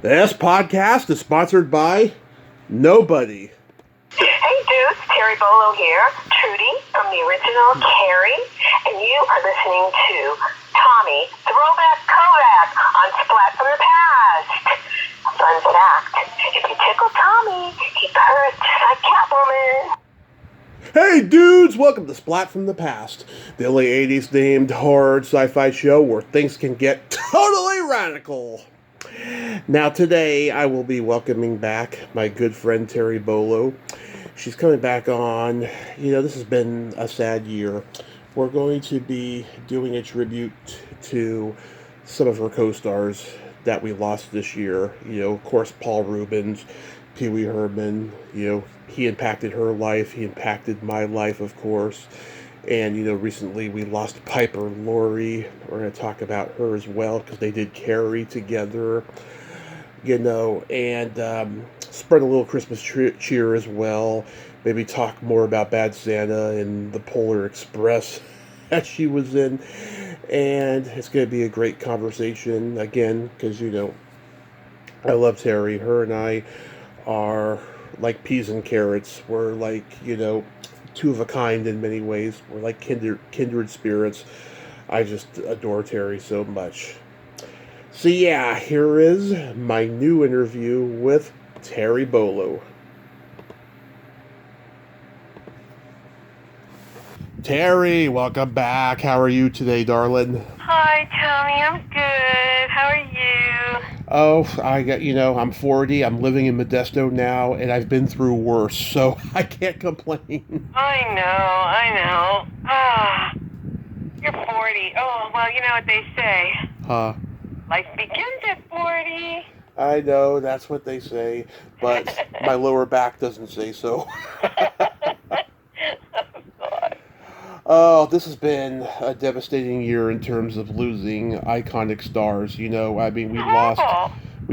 This podcast is sponsored by nobody. Hey dudes, Terry Bolo here, Trudy from the original Terry, and you are listening to Tommy, Throwback, Kovac on Splat from the Past. Fun fact, if you tickle Tommy, he purrs just like Catwoman. Hey dudes, welcome to Splat from the Past, the only 80s themed horror sci-fi show where things can get totally radical. Now today I will be welcoming back my good friend Terry Bolo. She's coming back on. This has been a sad year. We're going to be doing a tribute to some of her co-stars that we lost this year. Of course, Paul Reubens, Pee Wee Herman. He impacted her life. He impacted my life, of course. And, recently we lost Piper Laurie. We're going to talk about her as well because they did Carrie together, and spread a little Christmas cheer as well. Maybe talk more about Bad Santa and the Polar Express that she was in. And it's going to be a great conversation again because, I love Terry. Her and I are like peas and carrots. We're like, two of a kind in many ways. We're like kindred spirits. I just adore Terry so much. So yeah, here is my new interview with Terry Bolo. Terry, welcome back. How are you today, darling? Hi, Tommy. I'm good. How are you? Oh, I'm 40. I'm living in Modesto now, and I've been through worse, so I can't complain. I know. You're 40. Oh, well, you know what they say. Huh? Life begins at 40. I know, that's what they say, but my lower back doesn't say so. Oh, this has been a devastating year in terms of losing iconic stars. We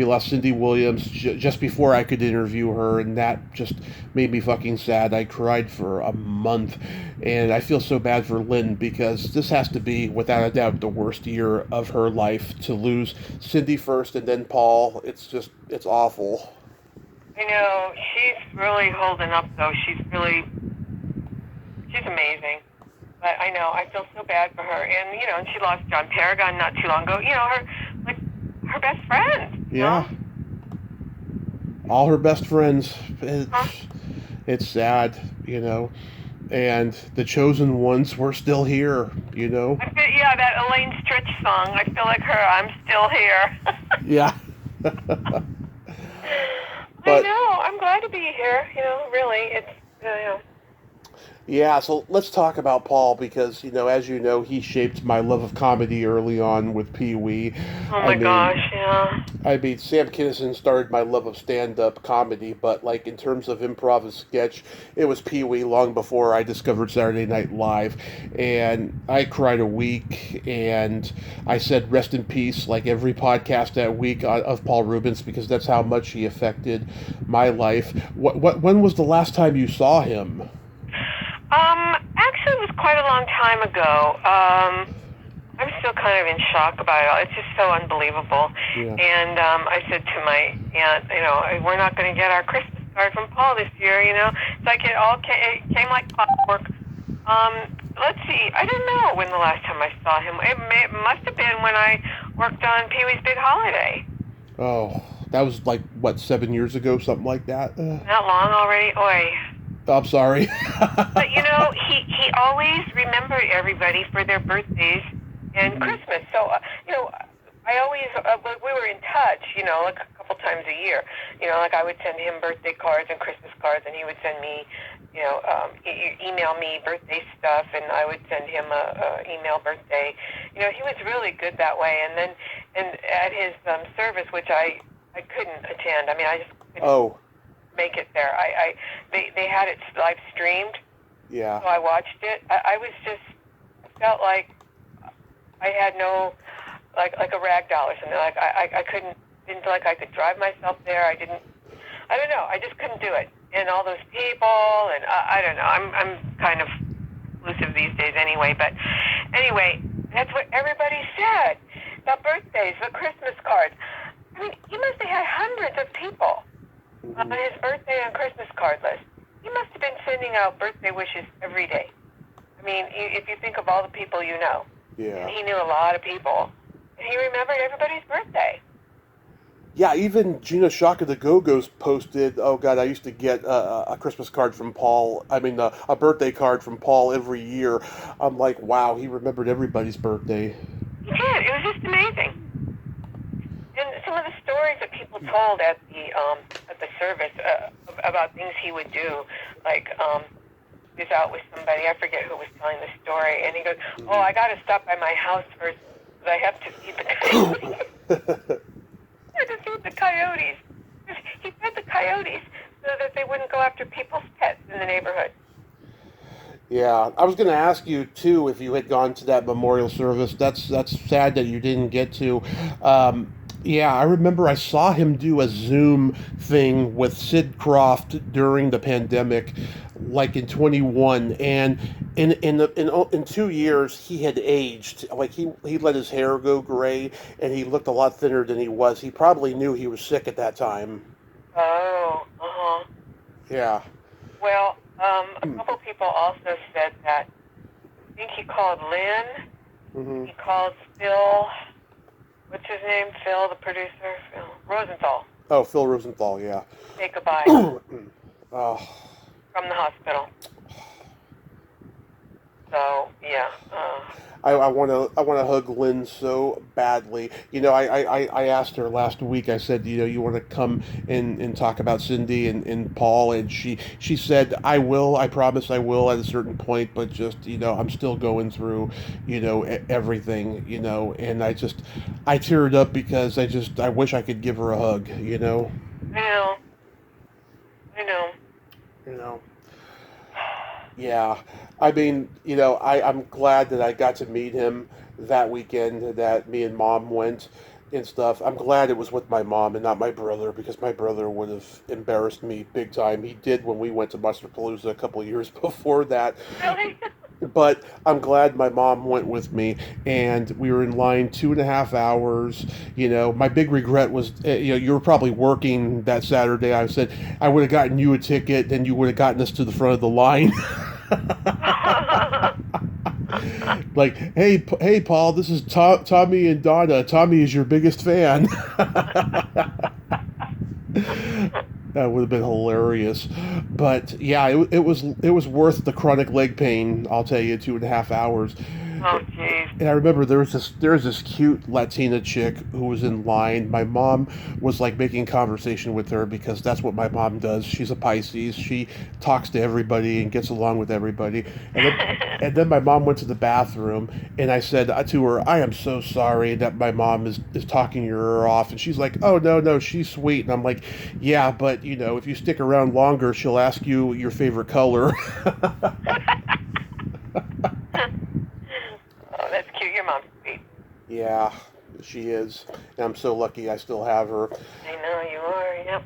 lost Cindy Williams just before I could interview her, and that just made me fucking sad. I cried for a month, and I feel so bad for Lynn because this has to be, without a doubt, the worst year of her life. To lose Cindy first and then Paul, it's awful. She's really holding up, though. She's amazing. But I know, I feel so bad for her. And, and she lost John Paragon not too long ago. Her best friend. Yeah. All her best friends. It's sad, And the chosen ones were still here, That Elaine Stritch song. I feel like her, I'm still here. Yeah. I know, I'm glad to be here. Really, it's, Yeah, so let's talk about Paul because, as you know, he shaped my love of comedy early on with Pee Wee. Oh my gosh, yeah. Sam Kinison started my love of stand-up comedy, but, in terms of improv and sketch, it was Pee Wee long before I discovered Saturday Night Live. And I cried a week, and I said rest in peace, every podcast that week of Paul Reubens, because that's how much he affected my life. When was the last time you saw him? Actually, it was quite a long time ago. I'm still kind of in shock about it all. It's just so unbelievable. Yeah. And I said to my aunt, we're not going to get our Christmas card from Paul this year, It's like it came like clockwork. Let's see. I don't know when the last time I saw him. It must have been when I worked on Pee Wee's Big Holiday. Oh, that was 7 years ago, something like that? Not long already? Oy. I'm sorry. But, he always remembered everybody for their birthdays and Christmas. So, I always, we were in touch, a couple times a year. I would send him birthday cards and Christmas cards, and he would send me, email me birthday stuff, and I would send him a email birthday. He was really good that way. And at his service, which I couldn't attend. I just couldn't make it there. They had it live streamed. Yeah. So I watched it. I was just felt like I had no like a rag doll or something. I didn't feel like I could drive myself there. I don't know. I just couldn't do it. And all those people, and I don't know. I'm kind of exclusive these days anyway. But anyway, that's what everybody said. The birthdays, the Christmas cards. I mean, he must have had hundreds of people on his birthday and Christmas card list. He must have been sending out birthday wishes every day. I mean, if you think of all the people you know. Yeah. And he knew a lot of people. And he remembered everybody's birthday. Yeah, even Gina Shaka the Go-Go's posted, oh God, I used to get a Christmas card from Paul, a birthday card from Paul every year. I'm like, wow, he remembered everybody's birthday. He did. It was just amazing. And some of the stories that people told at the service about things he would do, like he was out with somebody, I forget who was telling the story, and he goes, oh, I got to stop by my house first because I have to feed the coyotes. I had to feed the coyotes. He fed the coyotes so that they wouldn't go after people's pets in the neighborhood. Yeah, I was going to ask you too if you had gone to that memorial service. That's sad that you didn't get to. Yeah, I remember I saw him do a Zoom thing with Sid Croft during the pandemic, like in 21, and in 2 years he had aged. Like he let his hair go gray, and he looked a lot thinner than he was. He probably knew he was sick at that time. Oh, uh-huh. Yeah. Well, a couple people also said that. I think he called Lynn. Mm-hmm. He called Phil. What's his name? Phil, the producer? Phil Rosenthal. Oh, Phil Rosenthal, yeah. Say goodbye. Oh. From the hospital. So, yeah. I want to hug Lynn so badly. You know, I asked her last week. I said, you know, you want to come and talk about Cindy and Paul, and she said, I will. I promise I will at a certain point, but just, you know, I'm still going through, you know, everything, you know, and I teared up because I wish I could give her a hug, you know. I know. You know. Yeah, I mean, you know, I'm glad that I got to meet him that weekend that me and Mom went and stuff. I'm glad it was with my mom and not my brother, because my brother would have embarrassed me big time. He did when we went to Mustardpalooza a couple of years before that. Really? But I'm glad my mom went with me, and we were in line 2.5 hours. You know, my big regret was, you know, you were probably working that Saturday. I said, I would have gotten you a ticket, then you would have gotten us to the front of the line. Like, hey, Paul, this is Tommy and Donna. Tommy is your biggest fan. That would have been hilarious. But yeah, it was worth the chronic leg pain, I'll tell you, 2.5 hours. Oh, jeez. And I remember there was this cute Latina chick who was in line. My mom was like making conversation with her, because that's what my mom does. She's a Pisces. She talks to everybody and gets along with everybody. And then my mom went to the bathroom, and I said to her, I am so sorry that my mom is talking your ear off. And she's like, oh, no, she's sweet. And I'm like, yeah, but, you know, if you stick around longer, she'll ask you your favorite color. Oh, that's cute. Your mom's sweet. Yeah, she is. And I'm so lucky I still have her. I know you are, yep.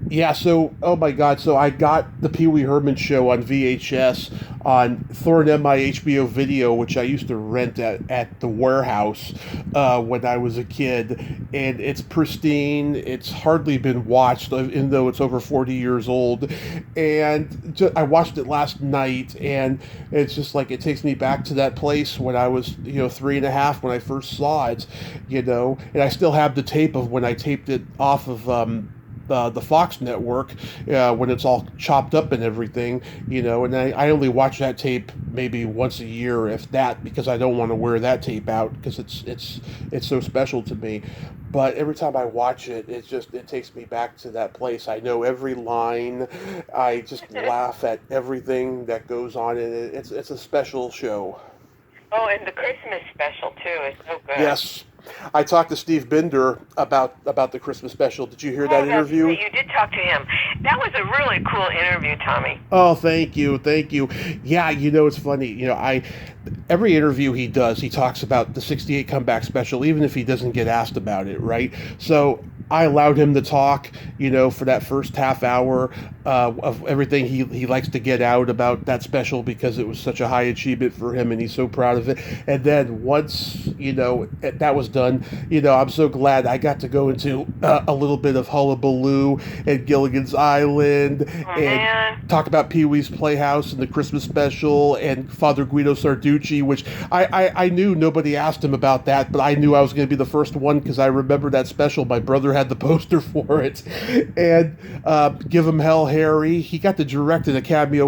Yeah, so, oh my God, so I got the Pee Wee Herman show on VHS on Thorn MI HBO Video, which I used to rent at the warehouse when I was a kid, and it's pristine. It's hardly been watched, even though it's over 40 years old, and I watched it last night, and it's just like, it takes me back to that place when I was, 3.5 when I first saw it, and I still have the tape of when I taped it off of the Fox network when it's all chopped up and everything, and I only watch that tape maybe once a year, if that, because I don't want to wear that tape out, because it's so special to me. But every time I watch it, it takes me back to that place. I know every line. I just laugh at everything that goes on in it. It's a special show. Oh, and the Christmas special too is so good. Yes. I talked to Steve Binder about the Christmas special. Did you hear that interview? You did talk to him. That was a really cool interview, Tommy. Oh, thank you. Yeah, it's funny. Every interview he does, he talks about the '68 comeback special, even if he doesn't get asked about it, right? So I allowed him to talk, for that first half hour of everything he likes to get out about that special because it was such a high achievement for him and he's so proud of it. And then once, that was done, I'm so glad I got to go into a little bit of hullabaloo and Gilligan's Island and talk about Pee-wee's Playhouse and the Christmas special and Father Guido Sarducci, which I knew nobody asked him about that, but I knew I was going to be the first one because I remember that special. My brother had the poster for it. And Give 'Em Hell, Harry. He got to direct an Academy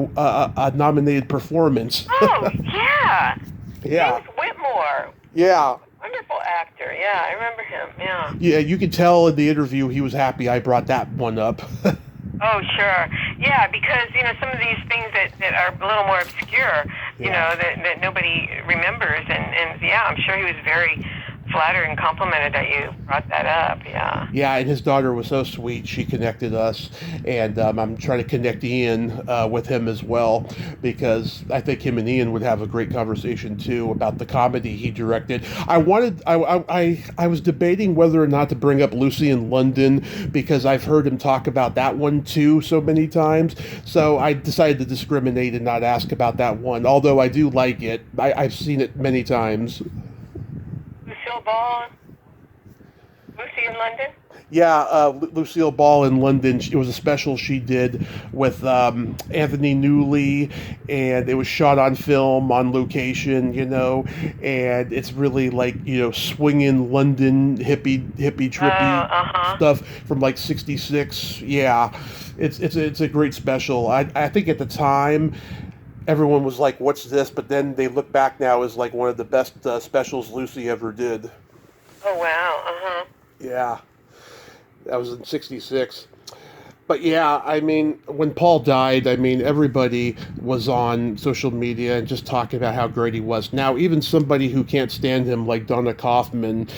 nominated performance. Oh, yeah. Yeah. James Whitmore. Yeah. Wonderful actor. Yeah, I remember him. Yeah. Yeah, you could tell in the interview he was happy I brought that one up. Oh, sure. Yeah, because, some of these things that are a little more obscure, that nobody remembers. And yeah, I'm sure he was very flattered and complimented that you brought that up. Yeah. Yeah, and his daughter was so sweet. She connected us, and I'm trying to connect Ian with him as well because I think him and Ian would have a great conversation too about the comedy he directed. I was debating whether or not to bring up Lucy in London because I've heard him talk about that one too so many times. So I decided to discriminate and not ask about that one, although I do like it. I've seen it many times. Lucille Ball, Lucy in London? Yeah, Lucille Ball in London. It was a special she did with Anthony Newley, and it was shot on film, on location, and it's really like, swinging London hippie trippy stuff from like '66. Yeah, it's a great special. I think at the time, everyone was like, what's this? But then they look back now as like one of the best specials Lucy ever did. Oh, wow. Yeah. That was in '66. But yeah, I mean, when Paul died, everybody was on social media and just talking about how great he was. Now, even somebody who can't stand him, like Donna Kaufman,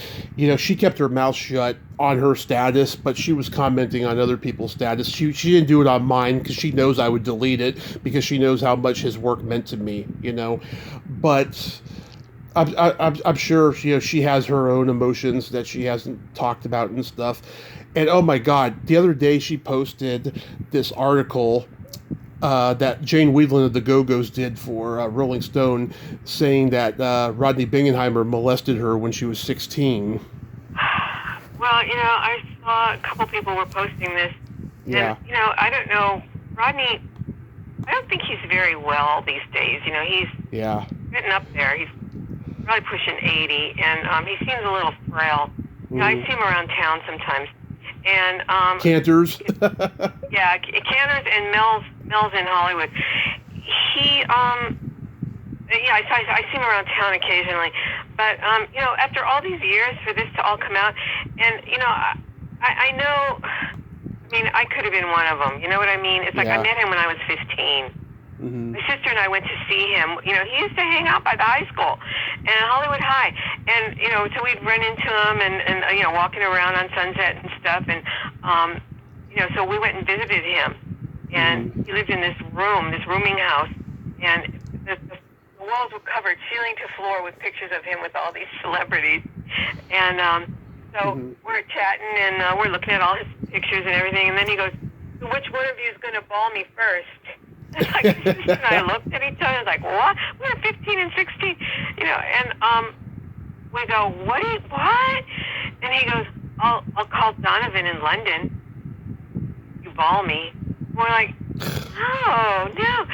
she kept her mouth shut on her status, but she was commenting on other people's status. She didn't do it on mine because she knows I would delete it because she knows how much his work meant to me, But I'm sure she has her own emotions that she hasn't talked about and stuff. And oh my God, the other day she posted this article that Jane Whelan of the Go-Go's did for Rolling Stone, saying that Rodney Bingenheimer molested her when she was 16. Well, I saw a couple people were posting this. Yeah. And, I don't know, Rodney, I don't think he's very well these days. He's getting up there. He's probably pushing 80, and he seems a little frail. I see him around town sometimes. And Cantors. Yeah, Cantors and Mel's in Hollywood. He I see him around town occasionally. But after all these years for this to all come out, and I know, I could have been one of them. You know what I mean? It's like I met him when I was 15. Mm-hmm. My sister and I went to see him. He used to hang out by the high school and Hollywood High. And, so we'd run into him and walking around on Sunset and stuff. And, so we went and visited him. And he lived in this rooming house. And the walls were covered ceiling to floor with pictures of him with all these celebrities. And we're chatting and we're looking at all his pictures and everything. And then he goes, so which one of you is going to ball me first? It's like, and I looked at each other and was like, what? We're 15 and 16, and we go, what? And he goes, I'll call Donovan in London. You ball me. We're like, oh no.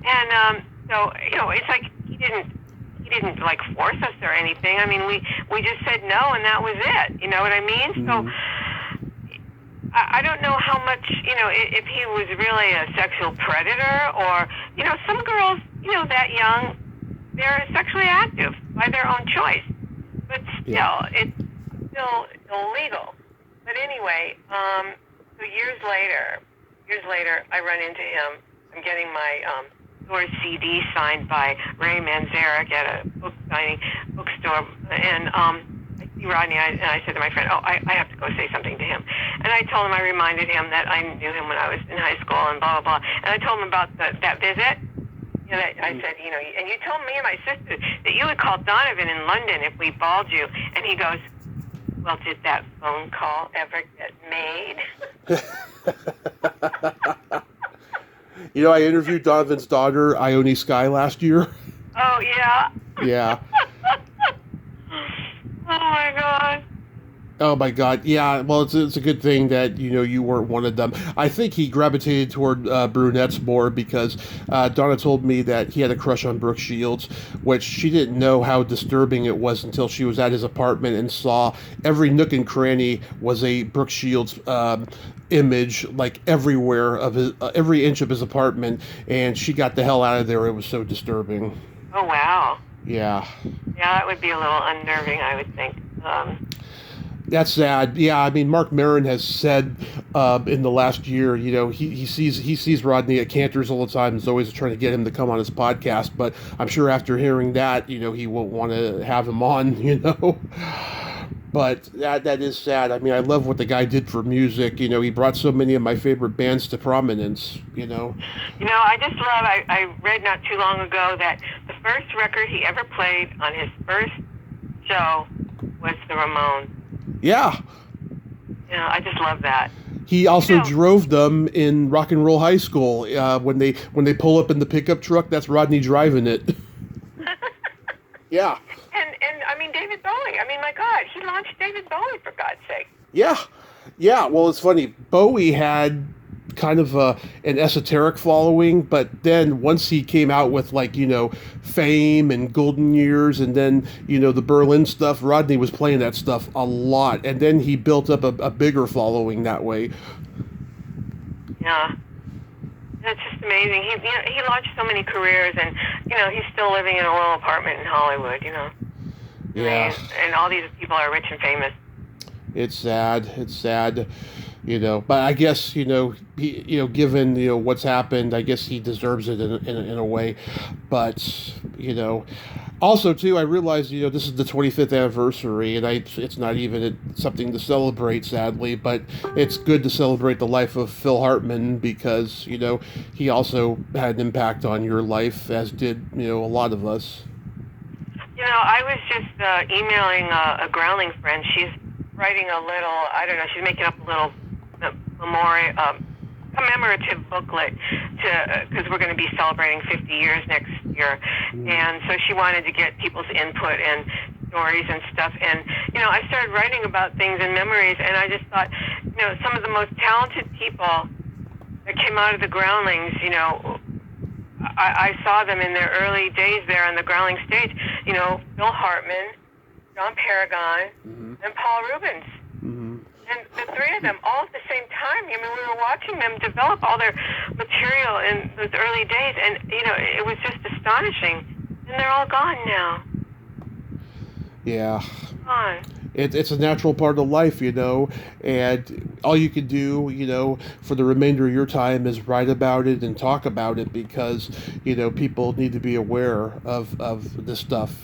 And so it's like he didn't like force us or anything. We just said no, and that was it. You know what I mean? Mm-hmm. So I don't know how much, if he was really a sexual predator or, some girls, that young, they're sexually active by their own choice. But still, it's still illegal. But anyway, so years later, I run into him. I'm getting my store CD signed by Ray Manzarek at a bookstore, and I see Rodney, and I said to my friend, I have to go say something to him. And I told him, I reminded him that I knew him when I was in high school and blah, blah, blah. And I told him about that visit. I said, and you told me and my sister that you would call Donovan in London if we balled you. And he goes, Well, did that phone call ever get made? You know, I interviewed Donovan's daughter, Ione Skye, last year. Oh, yeah? Yeah. Oh, my God. Oh my God! Yeah, well, it's a good thing that you weren't one of them. I think he gravitated toward brunettes more because Donna told me that he had a crush on Brooke Shields, which she didn't know how disturbing it was until she was at his apartment and saw every nook and cranny was a Brooke Shields image, like everywhere of his every inch of his apartment, and she got the hell out of there. It was so disturbing. Oh, wow. Yeah. Yeah, that would be a little unnerving, I would think. That's sad. Yeah, I mean, Mark Maron has said in the last year, he sees Rodney at Cantor's all the time and is always trying to get him to come on his podcast. But I'm sure after hearing that, he won't want to have him on. But that is sad. I mean, I love what the guy did for music. He brought so many of my favorite bands to prominence. I just love. I read not too long ago that the first record he ever played on his first show was the Ramones. Yeah. Yeah, I just love that. He also drove them in Rock and Roll High School. When they pull up in the pickup truck, that's Rodney driving it. Yeah. And I mean, David Bowie. I mean, my God, he launched David Bowie, for God's sake. Yeah. Yeah, well, it's funny. Bowie had kind of an esoteric following, but then once he came out with Fame and Golden Years and then the Berlin stuff, Rodney was playing that stuff a lot, and then he built up a bigger following that way. Yeah, that's just amazing. He launched so many careers, and he's still living in a little apartment in Hollywood. Yeah, and all these people are rich and famous. It's sad. But I guess he, given what's happened, I guess he deserves it in a way. But also too, I realized this is the 25th anniversary, and it's not even something to celebrate, sadly. But it's good to celebrate the life of Phil Hartman because he also had an impact on your life, as did a lot of us. I was just emailing a Groundling friend. She's writing a little, I don't know, she's making up a little commemorative booklet because we're going to be celebrating 50 years next year. And so she wanted to get people's input and stories and stuff. And, I started writing about things and memories, and I just thought, some of the most talented people that came out of the Groundlings, I saw them in their early days there on the Groundling stage. Phil Hartman, John Paragon, and Paul Reubens. And the three of them all at the same time. I mean, we were watching them develop all their material in those early days, and, it was just astonishing. And they're all gone now. Yeah. Gone. It's a natural part of life, and all you can do, for the remainder of your time is write about it and talk about it because, people need to be aware of this stuff.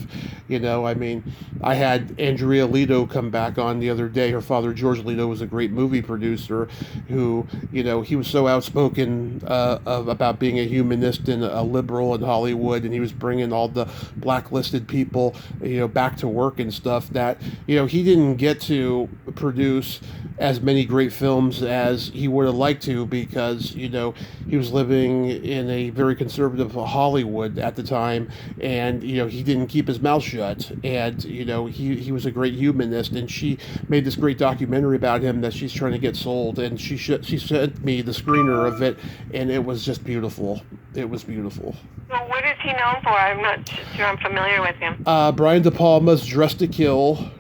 I mean, I had Andrea Leto come back on the other day. Her father, George Leto, was a great movie producer who, he was so outspoken about being a humanist and a liberal in Hollywood, and he was bringing all the blacklisted people, back to work and stuff that, he didn't get to produce as many great films as he would have liked to because, he was living in a very conservative Hollywood at the time, and, he didn't keep his mouth shut, and, he was a great humanist, and she made this great documentary about him that she's trying to get sold, and she sent me the screener of it, and it was just beautiful. It was beautiful. So what is he known for? I'm not sure I'm familiar with him. Brian De Palma's Dressed to Kill,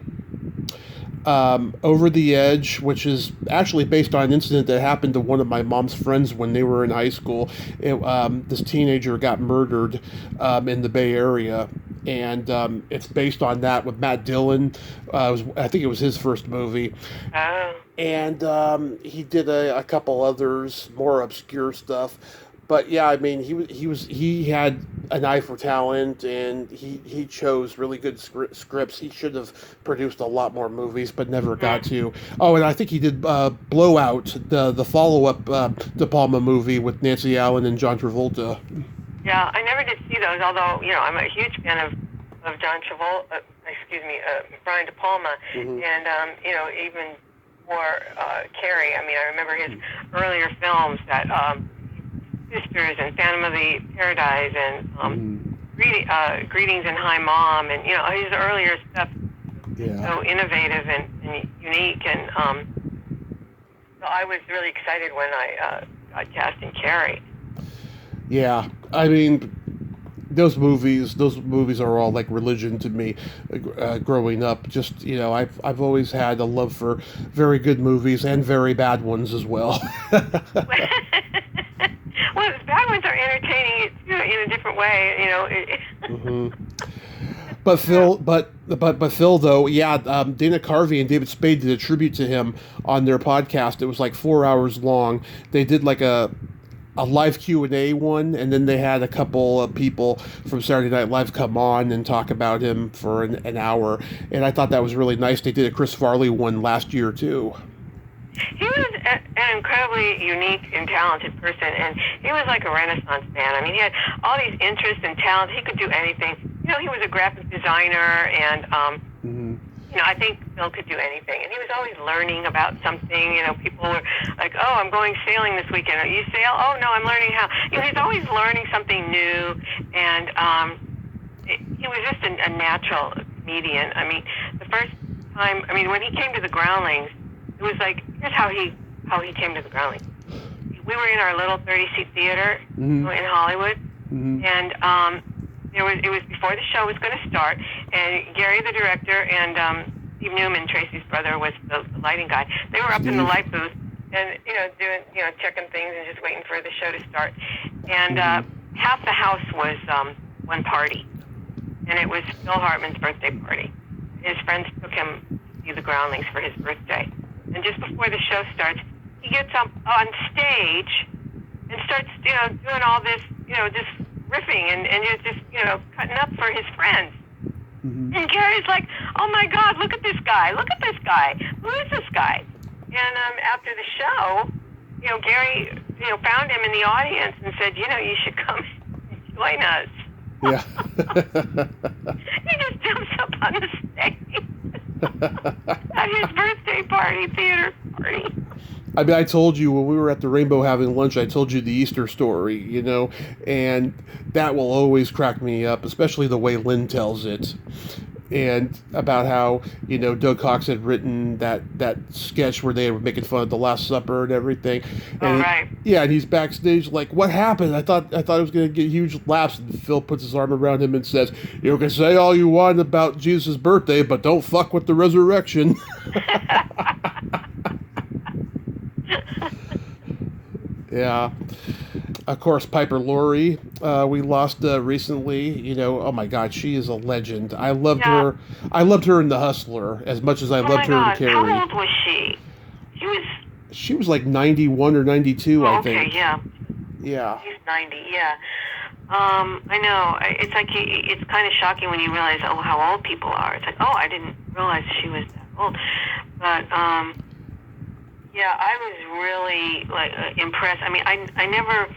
Over the Edge, which is actually based on an incident that happened to one of my mom's friends when they were in high school. This teenager got murdered in the Bay Area, and it's based on that with Matt Dillon. I think it was his first movie. Oh. And he did a couple others, more obscure stuff. But yeah, I mean, he had an eye for talent, and he chose really good scripts. He should have produced a lot more movies, but never got to. Oh, and I think he did Blowout, the follow-up De Palma movie with Nancy Allen and John Travolta. Yeah, I never did see those, although, I'm a huge fan of John Travolta. Brian De Palma, and even for Carrie. I mean, I remember his earlier films that Sisters and Phantom of the Paradise and Greetings and Hi Mom, and his earlier stuff. So innovative and unique, and so I was really excited when I got cast in Carrie. Yeah, I mean, those movies are all like religion to me. Growing up, just I've always had a love for very good movies and very bad ones as well. Well, the bad ones are entertaining in a different way, But Phil, though, Dana Carvey and David Spade did a tribute to him on their podcast. It was like 4 hours long. They did like a live Q&A one, and then they had a couple of people from Saturday Night Live come on and talk about him for an hour. And I thought that was really nice. They did a Chris Farley one last year, too. He was an incredibly unique and talented person, and he was like a Renaissance man. I mean, he had all these interests and talents. He could do anything. He was a graphic designer, and I think Phil could do anything. And he was always learning about something. People were like, "Oh, I'm going sailing this weekend. You sail? Oh, no, I'm learning how." He's always learning something new, and he was just a natural comedian. I mean, the first time, when he came to the Groundlings, it was like, here's how he came to the Groundlings. We were in our little 30-seat theater in Hollywood, and it was before the show was going to start, and Gary, the director, and Steve Newman, Tracy's brother, was the lighting guy. They were up in the light booth, and doing checking things and just waiting for the show to start. And half the house was one party, and it was Phil Hartman's birthday party. His friends took him to see the Groundlings for his birthday. And just before the show starts, he gets up on stage and starts, doing all this, just riffing and just, cutting up for his friends. And Gary's like, "Oh my God, look at this guy! Look at this guy! Who is this guy?" And after the show, Gary, found him in the audience and said, "You should come and join us." Yeah. He just jumps up on the stage. At his birthday party, theater party. I mean, I told you when we were at the Rainbow having lunch, I told you the Easter story, and that will always crack me up, especially the way Lynn tells it. And about how, Doug Cox had written that sketch where they were making fun of the Last Supper and everything. And right. And he's backstage like, "What happened? I thought I was going to get huge laughs." And Phil puts his arm around him and says, "You can say all you want about Jesus' birthday, but don't fuck with the resurrection." Yeah. Of course, Piper Laurie, we lost recently. Oh my God, she is a legend. I loved her. I loved her in The Hustler as much as I loved her in Carrie. How old was she? She was like 91 or 92, I think. Okay, yeah. Yeah. She's 90, yeah. I know. It's like it's kind of shocking when you realize, how old people are. It's like, I didn't realize she was that old. But yeah, I was really impressed. I mean, I never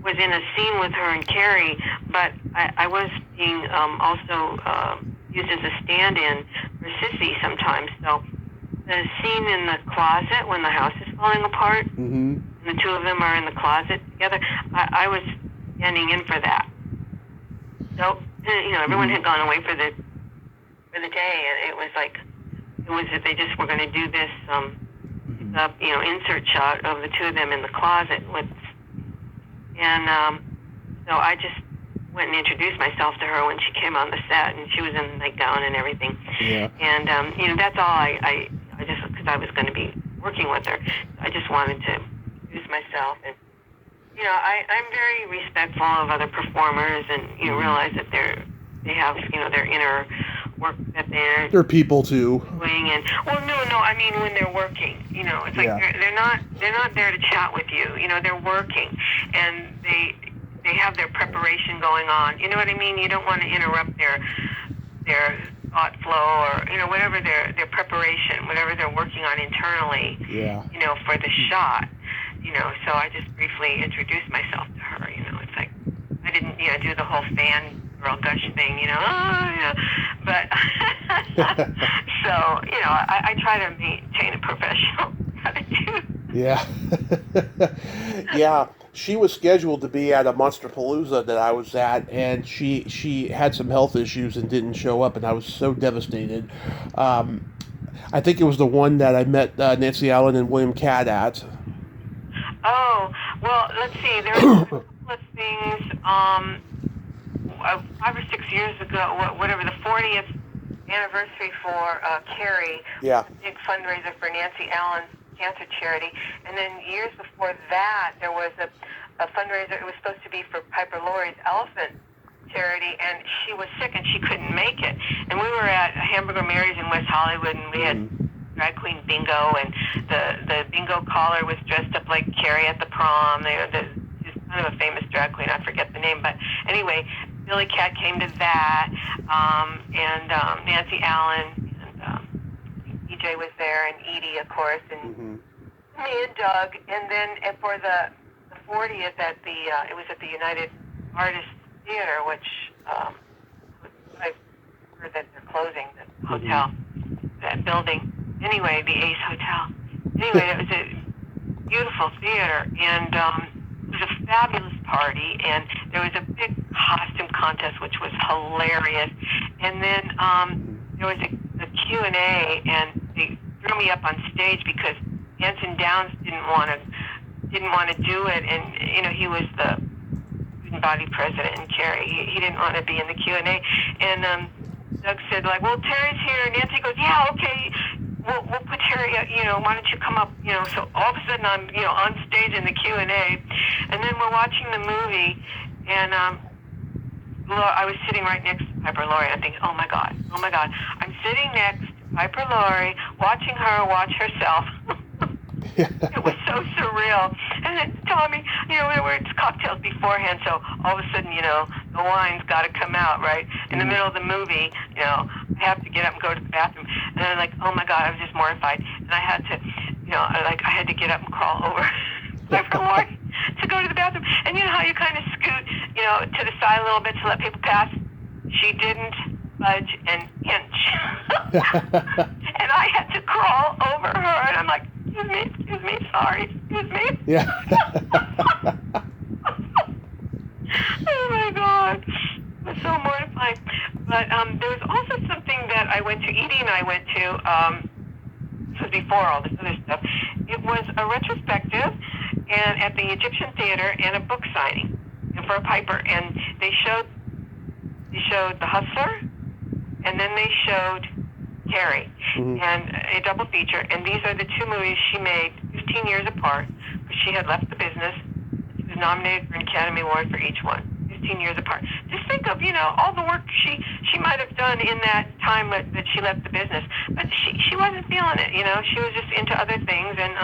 was in a scene with her and Carrie, but I was being also used as a stand-in for Sissy sometimes. So the scene in the closet when the house is falling apart, and the two of them are in the closet together, I was standing in for that. So everyone had gone away for the day, and it was they just were going to do this insert shot of the two of them in the closet so I just went and introduced myself to her when she came on the set, and she was in the nightgown and everything. Yeah. And that's all I just, because I was going to be working with her, I just wanted to introduce myself. And I'm very respectful of other performers, and realize that they have their inner work that they're people too doing. And no, I mean when they're working, it's like they're not there to chat with you. They're working, and they have their preparation going on. You know what I mean? You don't want to interrupt their thought flow or whatever their preparation, whatever they're working on internally. Yeah. For the shot. So I just briefly introduced myself to her. It's like I didn't do the whole fan girl gush thing. But so I try to maintain a professional attitude. Yeah. Yeah. She was scheduled to be at a Monsterpalooza that I was at, and she had some health issues and didn't show up, and I was so devastated. Um, I think it was the one that I met Nancy Allen and William Catt at. Oh, well, let's see. There were a couple of things 5 or 6 years ago, whatever, the 40th anniversary for Carrie, Yeah. a big fundraiser for Nancy Allen's cancer charity. And then years before that, there was a fundraiser. It was supposed to be for Piper Laurie's elephant charity, and she was sick and she couldn't make it. And we were at Hamburger Mary's in West Hollywood, and we had drag queen bingo, and the bingo caller was dressed up like Carrie at the prom. She's kind of a famous drag queen. I forget the name, but anyway, Billy Catt came to that, and Nancy Allen, and EJ was there, and Edie, of course, and me and Doug. And then for the 40th it was at the United Artists Theater, which I've heard that they're closing the hotel, that building. Anyway, the Ace Hotel. Anyway, it was a beautiful theater, and it was a fabulous party, and there was a big costume contest, which was hilarious. And then there was a Q&A, and they threw me up on stage because Anson Downs didn't want to do it, and he was the student body president in Carrie. He didn't want to be in the Q&A, and Doug said, like, well, Terry's here. Nancy goes, yeah, okay. We'll put Terry, why don't you come up, so all of a sudden I'm, on stage in the Q&A, and then we're watching the movie, and I was sitting right next to Piper Laurie, and I'm thinking, oh my God, I'm sitting next to Piper Laurie, watching her watch herself. It was so surreal. And then Tommy, we were at cocktails beforehand, so all of a sudden, the wine's got to come out, right? In the middle of the movie, I have to get up and go to the bathroom. And I'm like, oh my God, I was just mortified. And I had to, I had to get up and crawl over Piper Laurie to go to the bathroom. And you know how you kind of scoot, to the side a little bit to let people pass? She didn't budge an inch. And I had to crawl over her, and I'm like, excuse me, sorry, excuse me. Yeah. Oh my God, it was so mortifying. But there was also something that I went to, Edie and I went to, this was before all this other stuff. It was a retrospective and at the Egyptian Theater and a book signing and for a Piper, and they showed The Hustler, and then they showed Carrie, and a double feature, and these are the two movies she made 15 years apart, because she had left the business. She was nominated for an Academy Award for each one, 15 years apart. Just think of, all the work she might have done in that time that she left the business, but she wasn't feeling it, she was just into other things, and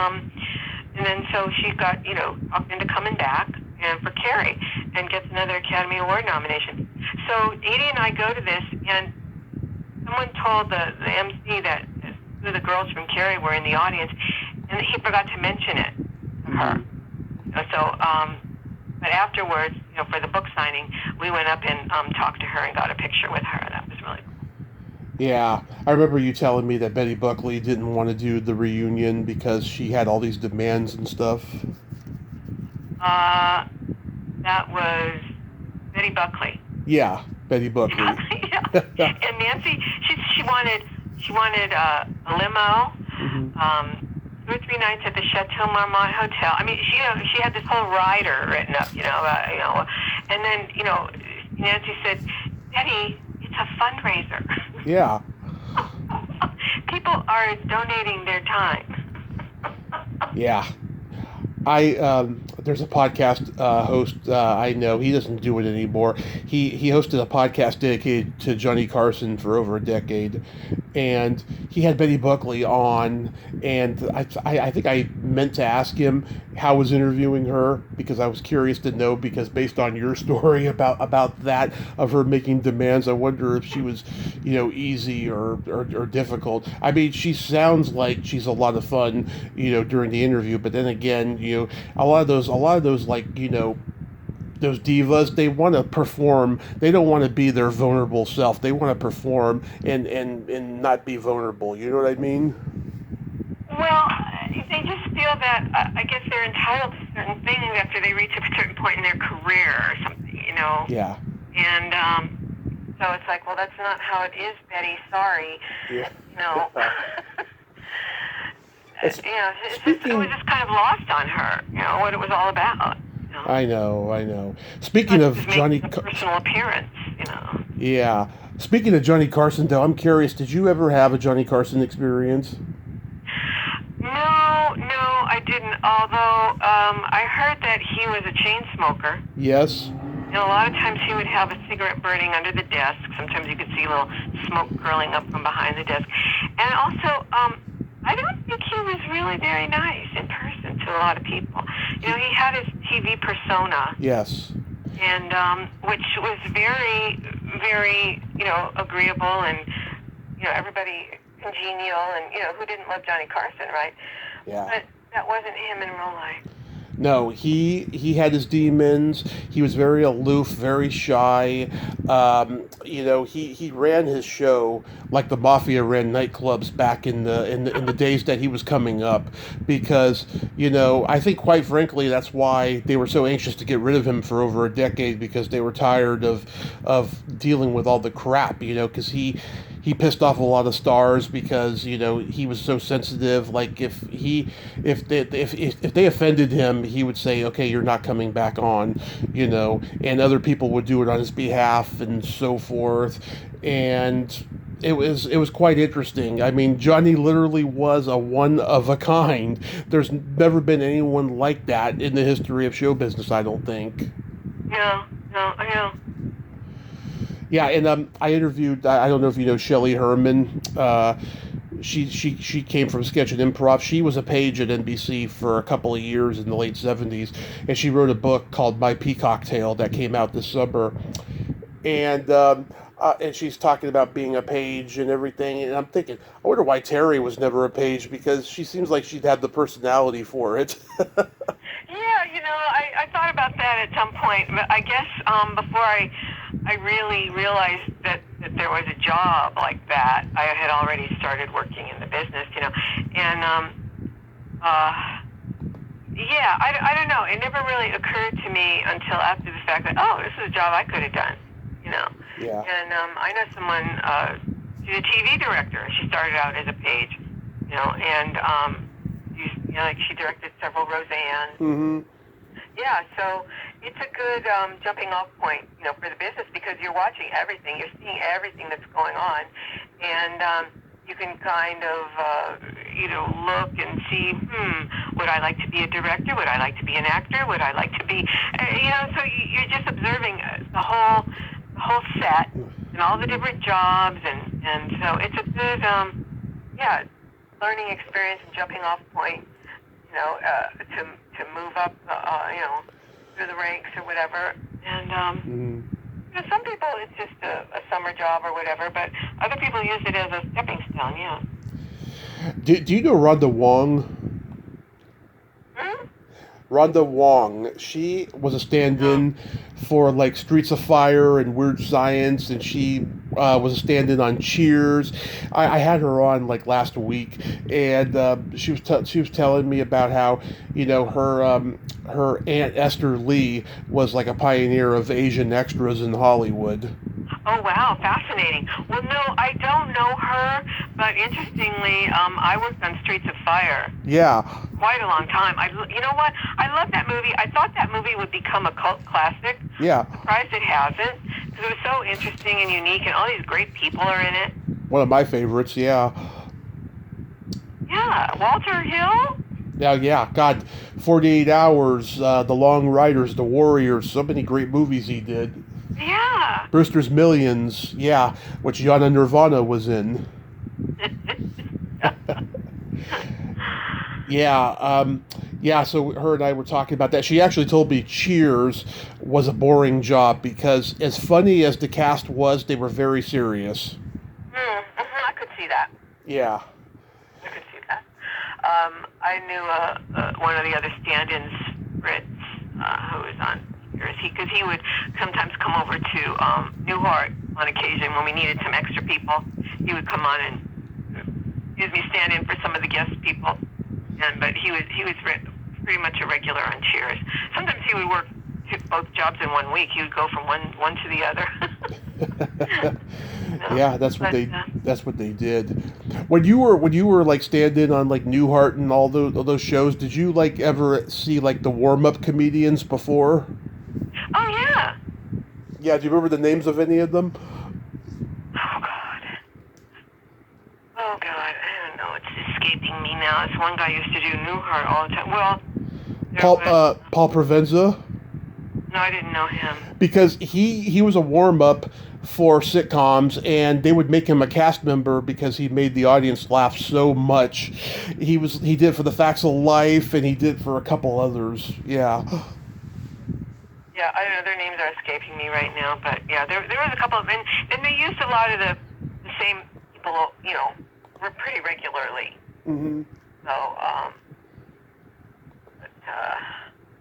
then so she got, talked into coming back, and for Carrie, and gets another Academy Award nomination. So Edie and I go to this, and someone told the MC that two of the girls from Carrie were in the audience, and he forgot to mention it to her. But afterwards, for the book signing, we went up and talked to her and got a picture with her. That was really cool. Yeah, I remember you telling me that Betty Buckley didn't want to do the reunion because she had all these demands and stuff. That was Betty Buckley. Yeah, Betty Buckley. Yeah. And Nancy, she wanted a limo, 2 or 3 nights at the Chateau Marmont Hotel. I mean, she had this whole rider written up, and then Nancy said, Betty, it's a fundraiser. Yeah. People are donating their time. Yeah. There's a podcast host I know. He doesn't do it anymore. He hosted a podcast dedicated to Johnny Carson for over a decade, and he had Betty Buckley on. And I think I meant to ask him how was interviewing her, because I was curious to know, because based on your story about that of her making demands, I wonder if she was easy or difficult. I mean, she sounds like she's a lot of fun during the interview, but then again, a lot of those like those divas, they want to perform. They don't want to be their vulnerable self. They want to perform and not be vulnerable. You know what I mean? Well, they just feel that I guess they're entitled to certain things after they reach a certain point in their career or something, you know. Yeah. And so it's like, well, that's not how it is, Betty. Sorry. Yeah. You know. Yeah, it was just kind of lost on her, you know, what it was all about. You know? I know. Speaking of Johnny, personal appearance, you know. Yeah. Speaking of Johnny Carson, though, I'm curious. Did you ever have a Johnny Carson experience? No, I didn't. Although I heard that he was a chain smoker. Yes. And a lot of times he would have a cigarette burning under the desk. Sometimes you could see a little smoke curling up from behind the desk. And also, I don't think he was really very nice in person to a lot of people. You know, he had his TV persona. Yes. And which was very, very, you know, agreeable and, you know, everybody congenial and, you know, who didn't love Johnny Carson, right? Yeah. But that wasn't him in real life. No, he had his demons. He was very aloof, very shy. You know, he ran his show like the mafia ran nightclubs back in the days that he was coming up, because, you know, I think quite frankly that's why they were so anxious to get rid of him for over a decade, because they were tired of dealing with all the crap, you know, because he pissed off a lot of stars because, you know, he was so sensitive. Like if they offended him, he would say, okay, you're not coming back on, you know, and other people would do it on his behalf and so forth. And it was quite interesting. I mean, Johnny literally was a one of a kind. There's never been anyone like that in the history of show business, I don't think. No, I know. Yeah, and I interviewed, I don't know if you know Shelley Herman. She came from sketch and improv. She was a page at NBC for a couple of years in the late 70s, and she wrote a book called My Peacock Tale that came out this summer. And she's talking about being a page and everything, and I'm thinking, I wonder why Terry was never a page, because she seems like she'd have the personality for it. Yeah, you know, I thought about that at some point, but I guess before I really realized that there was a job like that, I had already started working in the business, you know, and yeah, I don't know, it never really occurred to me until after the fact that, oh, this is a job I could have done, you know. Yeah. And I know someone, she's a TV director. She started out as a page, you know, and you know, like she directed several Roseanne. Mm-hmm. Yeah, so it's a good jumping off point, you know, for the business, because you're watching everything, you're seeing everything that's going on, and you can kind of, you know, look and see, would I like to be a director? Would I like to be an actor? Would I like to be, you know, so you're just observing the whole set and all the different jobs, and so it's a good, yeah, learning experience and jumping off point, you know, to move up, you know, through the ranks or whatever. And you know, some people it's just a summer job or whatever, but other people use it as a stepping stone. Yeah. Do you know Rhonda Wong? Rhonda Wong, she was a stand-in for like Streets of Fire and Weird Science, and she was a stand-in on Cheers. I had her on like last week, and she was telling me about how, you know, her Aunt Esther Lee was like a pioneer of Asian extras in Hollywood. Oh, wow, fascinating. Well, no, I don't know her, but interestingly, I worked on Streets of Fire. Yeah. Quite a long time. You know what? I love that movie. I thought that movie would become a cult classic. Yeah. I'm surprised it hasn't, because it was so interesting and unique, and all these great people are in it. One of my favorites, yeah. Yeah, Walter Hill? Yeah, God, 48 Hours, The Long Riders, The Warriors, so many great movies he did. Yeah. Brewster's Millions, yeah, which Yana Nirvana was in. Yeah, so her and I were talking about that. She actually told me Cheers was a boring job because as funny as the cast was, they were very serious. I could see that. Yeah. I could see that. I knew one of the other stand-ins, Fritz, who was on Cheers. because he would sometimes come over to Newhart on occasion when we needed some extra people. He would come on and give me stand in for some of the guest people, but he was pretty much a regular on Cheers. Sometimes he would work both jobs in 1 week. He would go from one to the other. Yeah, that's what they did. When you were like stand-in on like Newhart and all those shows, did you like ever see like the warm-up comedians before? Oh yeah. Yeah, do you remember the names of any of them? Oh God, I don't know. It's escaping me now. This one guy used to do Newhart all the time. Well, Paul Provenza. No, I didn't know him. Because he was a warm-up for sitcoms, and they would make him a cast member because he made the audience laugh so much. He did for The Facts of Life, and he did for a couple others. Yeah. Yeah, I don't know. Their names are escaping me right now, but yeah, there was a couple of them, and they used a lot of the same people, pretty regularly. Mm-hmm. So,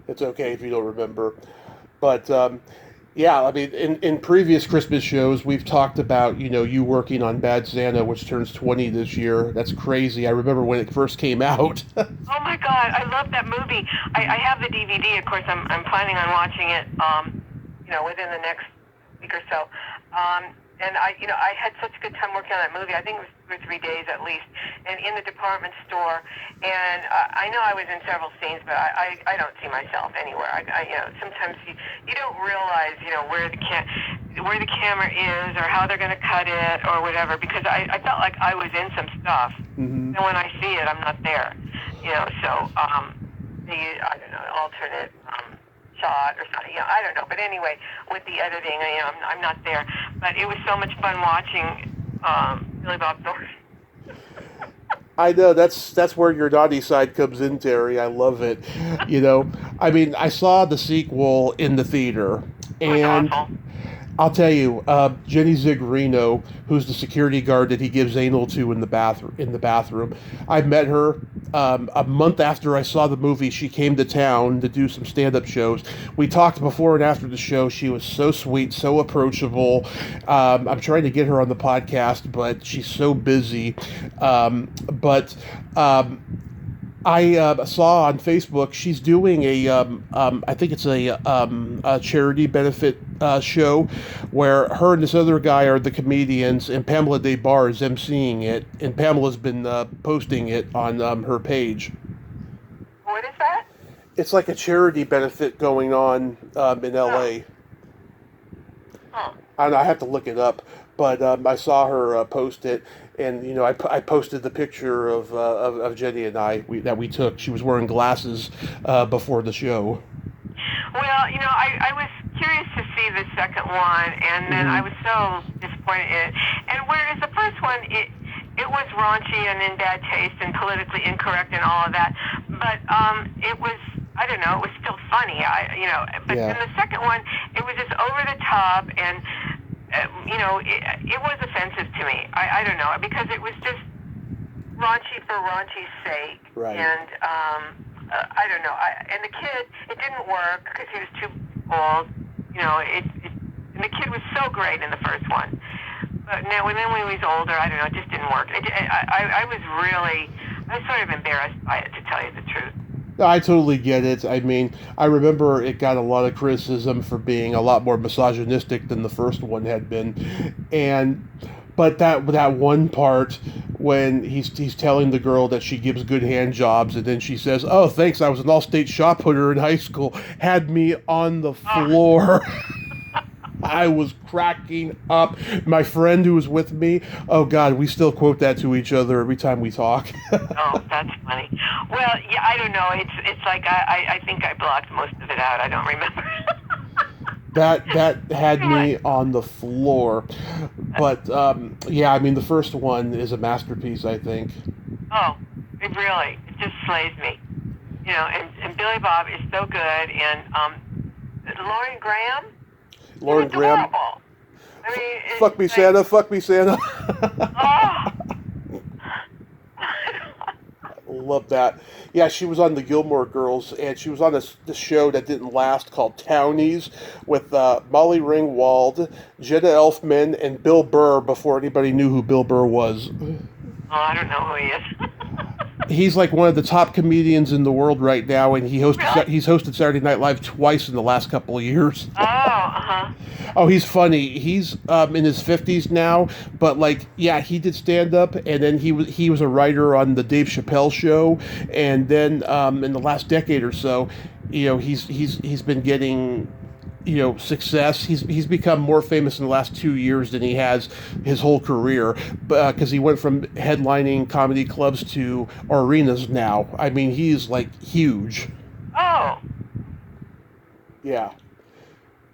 it's okay if you don't remember. But, yeah, I mean, in previous Christmas shows, we've talked about, you working on Bad Santa, which turns 20 this year. That's crazy. I remember when it first came out. Oh, my God. I love that movie. I have the DVD. Of course, I'm planning on watching it, within the next week or so. And I had such a good time working on that movie. I think it was 2 or 3 days at least, and in the department store. And I know I was in several scenes, but I don't see myself anywhere. Sometimes you don't realize, where the camera is or how they're going to cut it or whatever, because I felt like I was in some stuff. Mm-hmm. And when I see it, I'm not there. So I don't know, alternate shot or something. I don't know. But anyway, with the editing, I'm not there. But it was so much fun watching Billy Bob Thornton. I know, that's where your naughty side comes in, Terry. I love it. I mean, I saw the sequel in the theater, and I'll tell you, Jenny Ziggarino, who's the security guard that he gives anal to in the bathroom. I met her a month after I saw the movie. She came to town to do some stand-up shows. We talked before and after the show. She was so sweet, so approachable. I'm trying to get her on the podcast, but she's so busy. I saw on Facebook she's doing I think it's a charity benefit show where her and this other guy are the comedians, and Pamela Des Barres is emceeing it, and Pamela's been posting it on her page. What is that? It's like a charity benefit going on in L.A. Huh. I have to look it up, but I saw her post it. And I posted the picture of Jenny and I that we took. She was wearing glasses before the show. Well, I was curious to see the second one, and then I was so disappointed in it. And whereas the first one, it was raunchy and in bad taste and politically incorrect and all of that, but it was, I don't know, it was still funny. But in the second one, it was just over the top and. It was offensive to me. I don't know, because it was just raunchy for raunchy's sake. Right. And I don't know. And the kid, it didn't work because he was too old. And the kid was so great in the first one. But now, when he was older, I don't know, it just didn't work. I was sort of embarrassed by it, to tell you the truth. I totally get it. I mean, I remember it got a lot of criticism for being a lot more misogynistic than the first one had been, but that one part when he's telling the girl that she gives good hand jobs, and then she says, "Oh, thanks, I was an all-state shot putter in high school," had me on the floor. I was cracking up. My friend who was with me, oh God, we still quote that to each other every time we talk. Oh, that's funny. Well, yeah, I don't know. It's like I think I blocked most of it out. I don't remember. That had me on the floor. But yeah, I mean, the first one is a masterpiece, I think. Oh, it just slays me. And Billy Bob is so good, and Lauren Graham. Lauren Graham. Horrible. I mean, fuck me, Santa. Fuck me, Santa. Oh. love that. Yeah, she was on the Gilmore Girls, and she was on this show that didn't last called Townies with Molly Ringwald, Jenna Elfman, and Bill Burr before anybody knew who Bill Burr was. Oh, I don't know who he is. He's like one of the top comedians in the world right now, and he's hosted Saturday Night Live twice in the last couple of years. Oh, uh-huh. Oh, he's funny. He's in his 50s now, but like, yeah, he did stand up, and then he was a writer on the Dave Chappelle show, and then in the last decade or so, he's been getting success. He's become more famous in the last 2 years than he has his whole career, because he went from headlining comedy clubs to arenas now. I mean, he's like huge. Oh. Yeah.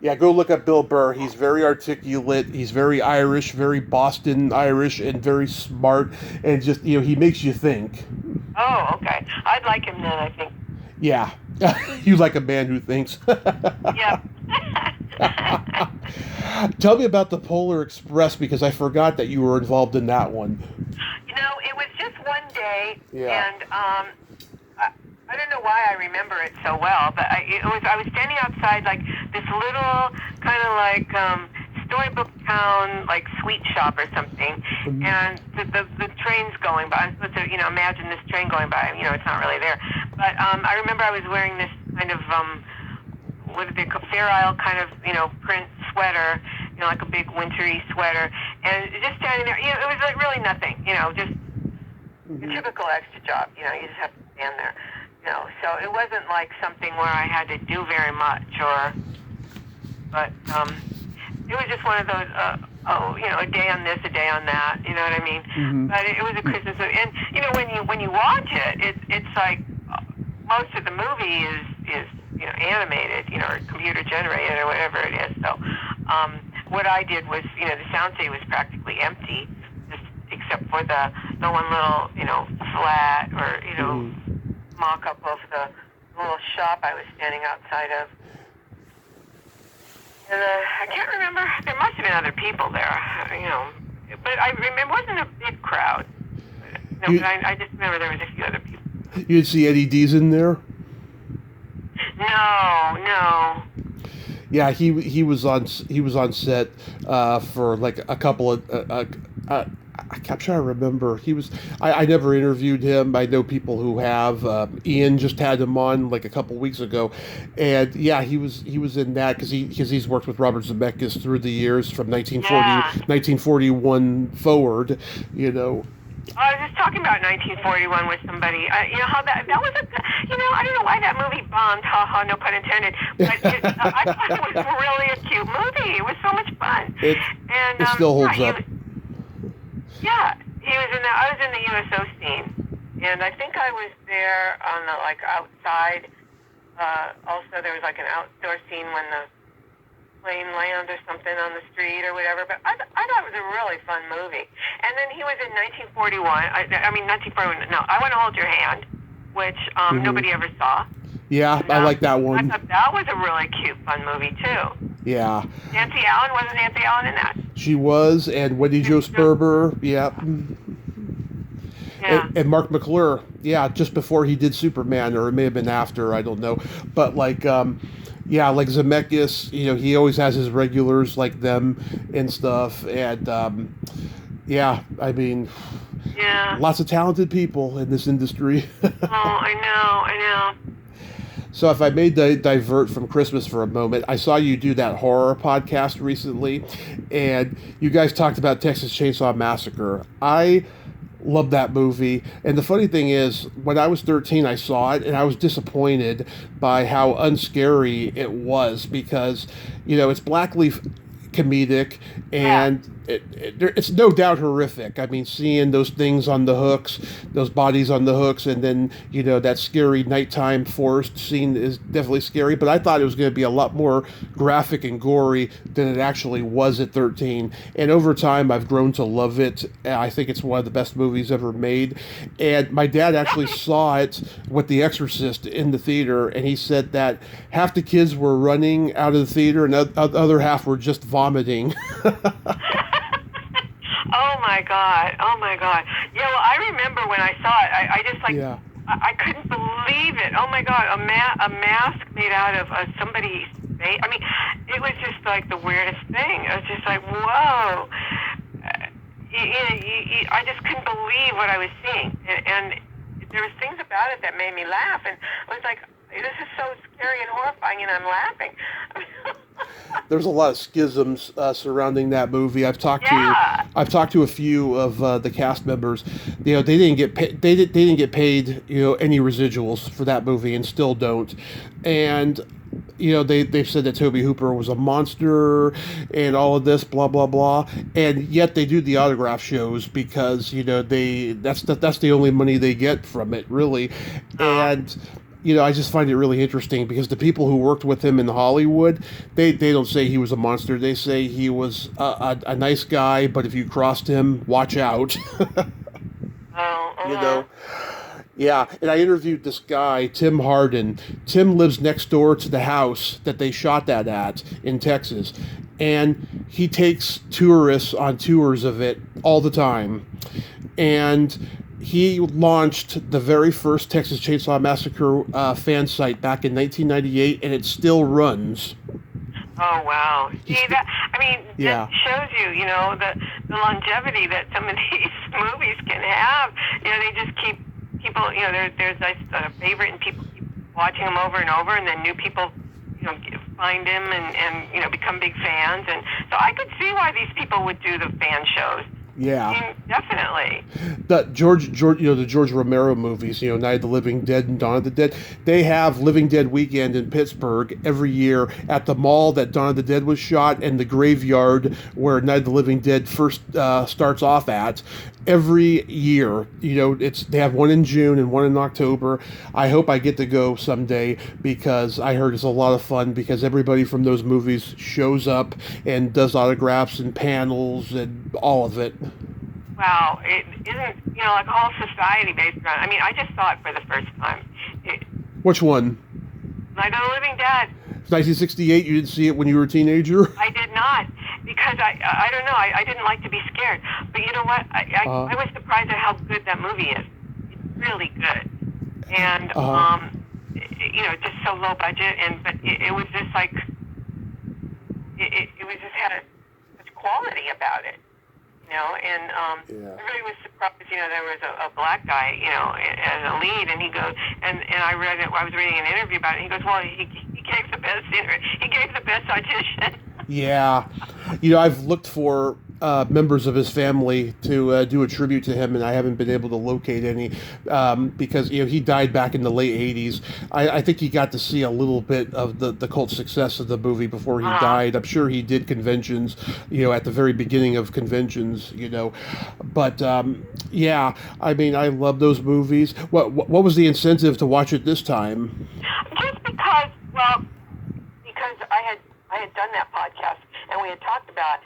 Yeah, go look up Bill Burr. He's very articulate. He's very Irish, very Boston Irish, and very smart. And just, he makes you think. Oh, okay. I'd like him then, I think. Yeah. You like a man who thinks. Yeah. Tell me about the Polar Express, because I forgot that you were involved in that one. It was just one day, yeah. And I don't know why I remember it so well, but I was standing outside like this little kind of like storybook town, like sweet shop or something, mm-hmm. And the train's going by. I'm supposed to imagine this train going by. It's not really there, but I remember I was wearing this kind of what did they call Fair Isle kind of print sweater, like a big wintry sweater, and just standing there. It was like really nothing. Just mm-hmm. a typical extra job. You just have to stand there. So it wasn't like something where I had to do very much, but it was just one of those, a day on this, a day on that, you know what I mean? Mm-hmm. But it was a Christmas movie, and when you watch it, it's like most of the movie is animated, or computer generated or whatever it is. So what I did was, the soundstage was practically empty, just except for the one little, flat or mm-hmm. mock-up of the little shop I was standing outside of. And I can't remember. There must have been other people there, but I remember it wasn't a big crowd. But I just remember there was a few other people. You didn't see Eddie Dees in there? No. Yeah, he was on set for like a couple of. I'm trying to remember. I never interviewed him. I know people who have. Ian just had him on like a couple weeks ago, and yeah, he was in that because he's worked with Robert Zemeckis through the years from 1941 forward. I was just talking about 1941 with somebody. How that was I don't know why that movie bombed. Ha ha, no pun intended. But I thought it was really a cute movie. It was so much fun. It still holds up. Yeah, I was in the USO scene, and I think I was there on the outside. Also, there was like an outdoor scene when the plane landed or something on the street or whatever. But I thought it was a really fun movie. And then he was in 1941. 1941. No, I Want to Hold Your Hand, which mm-hmm. nobody ever saw. Yeah, I like that one. I thought that was a really cute, fun movie too. Yeah. Wasn't Nancy Allen in that? She was, and Wendy Jo Sperber, yeah. Yeah. And Mark McClure, yeah, just before he did Superman, or it may have been after, I don't know. But like Zemeckis, he always has his regulars like them and stuff, and yeah, I mean, yeah, lots of talented people in this industry. Oh, I know. So if I may divert from Christmas for a moment, I saw you do that horror podcast recently, and you guys talked about Texas Chainsaw Massacre. I love that movie, and the funny thing is, when I was 13, I saw it, and I was disappointed by how unscary it was, because, it's Blackleaf comedic, and it's no doubt horrific. I mean, seeing those things on the hooks, those bodies on the hooks, and then, that scary nighttime forest scene is definitely scary, but I thought it was going to be a lot more graphic and gory than it actually was at 13. And over time, I've grown to love it. I think it's one of the best movies ever made. And my dad actually saw it with The Exorcist in the theater, and he said that half the kids were running out of the theater and the other half were just vomiting. Oh my God. Yeah, well, I remember when I saw it, I just I couldn't believe it. Oh my God, a mask made out of somebody's face. I mean, it was just like the weirdest thing. It was just like, whoa. I just couldn't believe what I was seeing. And there was things about it that made me laugh. And I was like, this is so scary and horrifying, and I'm laughing. There's a lot of schisms surrounding that movie. I've talked to a few of the cast members. You know, they didn't get they didn't get paid, you know, any residuals for that movie, and still don't. And you know, they've said that Tobe Hooper was a monster and all of this, blah blah blah, and yet they do the autograph shows because, you know, that's the only money they get from it, really. And you know, I just find it really interesting because the people who worked with him in Hollywood, they don't say he was a monster. They say he was a nice guy, but if you crossed him, watch out. You know? Yeah, and I interviewed this guy, Tim Harden. Tim lives next door to the house that they shot that at in Texas. And he takes tourists on tours of it all the time. And he launched the very first Texas Chainsaw Massacre fan site back in 1998, and it still runs. Oh, wow. See, that shows you, you know, the longevity that some of these movies can have. You know, they just keep people, you know, there's a favorite and people keep watching them over and over, and then new people, you know, find him and you know, become big fans. And so I could see why these people would do the fan shows. Yeah, I mean, definitely. The George, you know, the George Romero movies, you know, Night of the Living Dead and Dawn of the Dead. They have Living Dead weekend in Pittsburgh every year at the mall that Dawn of the Dead was shot, and the graveyard where Night of the Living Dead first starts off at. Every year, you know, they have one in June and one in October. I hope I get to go someday because I heard it's a lot of fun because everybody from those movies shows up and does autographs and panels and all of it. Wow, it isn't, you know, like a whole society based around. I mean, I just saw it for the first time. Which one? Night of the Living Dead. 1968. You didn't see it when you were a teenager? I did not, because I don't know. I didn't like to be scared. But you know what? I was surprised at how good that movie is. It's really good, and you know, just so low budget, but it was just like it was just had such quality about it. You know, and everybody was surprised. You know, there was a black guy, you know, as a lead, and he goes, and I read it. I was reading an interview about it. And he goes, well, he gave the best he gave the best audition. Yeah, you know, I've looked for members of his family to do a tribute to him, and I haven't been able to locate any because, you know, he died back in the late 80s. I think he got to see a little bit of the cult success of the movie before he died. I'm sure he did conventions, you know, at the very beginning of conventions, you know. But yeah, I mean, I love those movies. What was the incentive to watch it this time? Just because, well, because I had done that podcast and we had talked about it.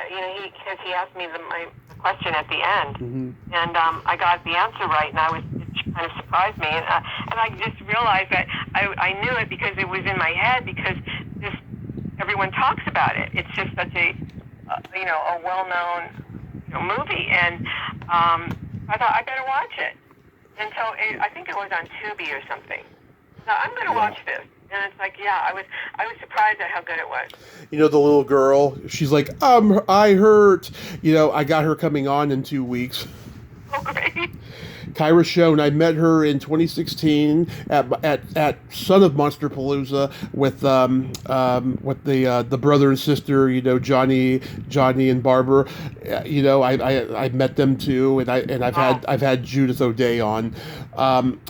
You know, because he asked me my question at the end, and I got the answer right, and it kind of surprised me, and I just realized that I knew it because it was in my head because everyone talks about it. It's just such a you know, a well-known, you know, movie, and I thought I better watch it, and so I think it was on Tubi or something. So I'm going to watch this. And it's like, yeah, I was surprised at how good it was. You know, the little girl, she's like, I hurt. You know, I got her coming on in 2 weeks. Oh, great. Kyra Schoen, I met her in 2016 at Son of Monsterpalooza with the brother and sister, you know, Johnny and Barbara. You know, I met them too, and I've had Judith O'Day on,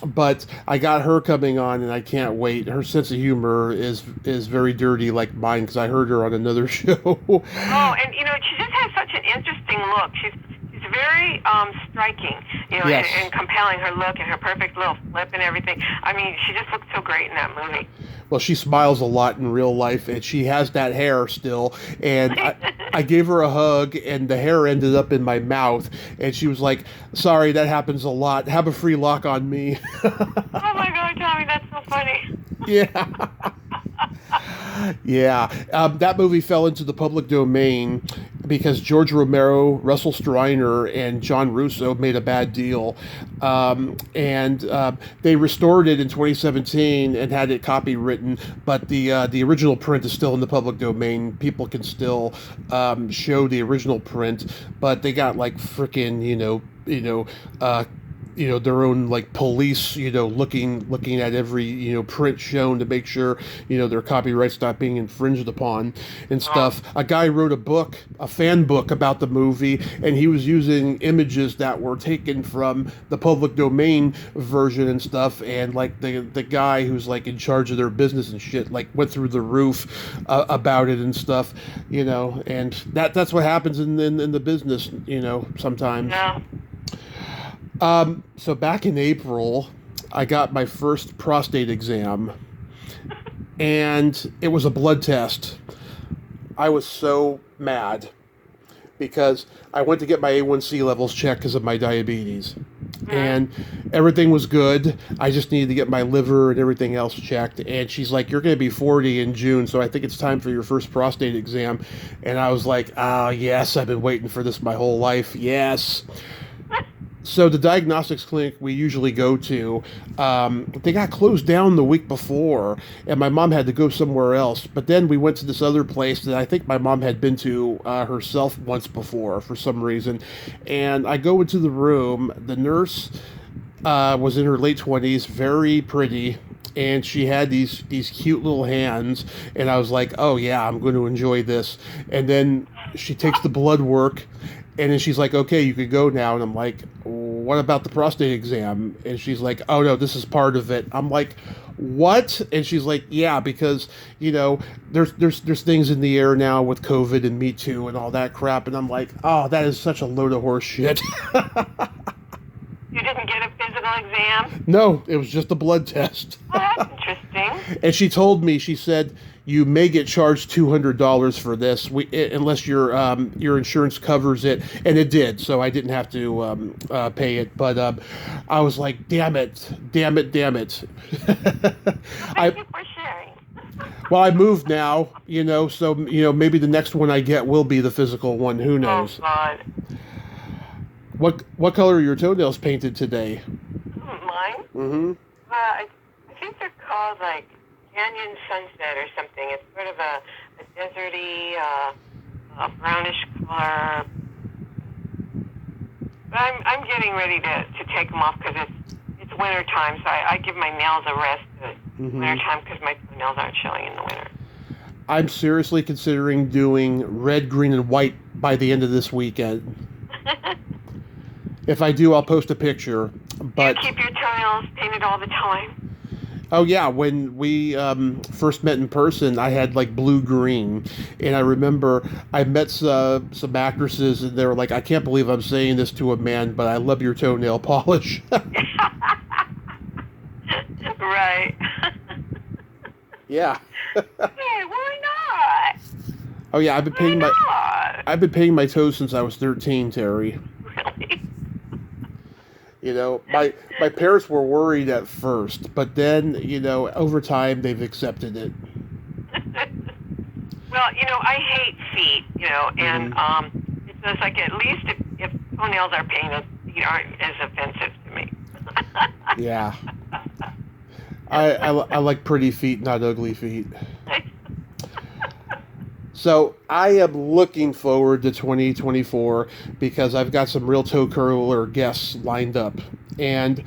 but I got her coming on, and I can't wait. Her sense of humor is very dirty like mine because I heard her on another show. Oh, and you know, she just has such an interesting look. She's very striking, you know, yes. and compelling, her look and her perfect little flip and everything. I mean, she just looks so great in that movie. Well, she smiles a lot in real life, and she has that hair still. And I gave her a hug, and the hair ended up in my mouth. And she was like, sorry, that happens a lot. Have a free lock on me. Oh, my God, Tommy, that's so funny. Yeah. Yeah. That movie fell into the public domain because George Romero, Russell Streiner, and John Russo made a bad deal, and they restored it in 2017 and had it copywritten. But the original print is still in the public domain. People can still show the original print, but they got like freaking their own like police, looking at every print shown to make sure their copyright's not being infringed upon and stuff. A guy wrote a fan book about the movie, and he was using images that were taken from the public domain version and stuff, and like the guy who's like in charge of their business and shit like went through the roof about it and stuff, and that's what happens in the business, sometimes. Yeah. So back in April, I got my first prostate exam, and it was a blood test. I was so mad because I went to get my A1C levels checked because of my diabetes, and everything was good. I just needed to get my liver and everything else checked, and she's like, "You're going to be 40 in June, so I think it's time for your first prostate exam." And I was like, "Ah, yes, I've been waiting for this my whole life, yes." So the diagnostics clinic we usually go to, they got closed down the week before, and my mom had to go somewhere else. But then we went to this other place that I think my mom had been to herself once before for some reason. And I go into the room. The nurse was in her late 20s, very pretty, and she had these cute little hands. And I was like, oh yeah, I'm going to enjoy this. And then she takes the blood work. And then she's like, okay, you could go now. And I'm like, what about the prostate exam? And she's like, oh, no, this is part of it. I'm like, what? And she's like, yeah, because, there's things in the air now with COVID and Me Too and all that crap. And I'm like, oh, that is such a load of horse shit. You didn't get a physical exam? No, it was just a blood test. Oh, that's interesting. And she told me, she said, you may get charged $200 for this, unless your insurance covers it, and it did, so I didn't have to pay it. But I was like, damn it. Thank you for sharing. Well, I moved now, so maybe the next one I get will be the physical one. Who knows? Oh God. What color are your toenails painted today? Mine? Mm-hmm. I think they're called like Canyon Sunset or something. It's sort of a deserty, brownish color. But I'm getting ready to take them off because it's winter time, so I give my nails a rest at winter time because my nails aren't showing in the winter. I'm seriously considering doing red, green, and white by the end of this weekend. If I do, I'll post a picture. But you keep your toenails painted all the time? Oh yeah, when we first met in person, I had like blue-green, and I remember I met some actresses, and they were like, "I can't believe I'm saying this to a man, but I love your toenail polish." Right. Yeah. Hey, why not? Oh yeah, I've been painting my toes since I was 13, Terry. Really? My parents were worried at first, but then, over time they've accepted it. Well, I hate feet, and it's like at least if toenails are painted, feet aren't as offensive to me. Yeah. I like pretty feet, not ugly feet. So I am looking forward to 2024 because I've got some real toe curler guests lined up. And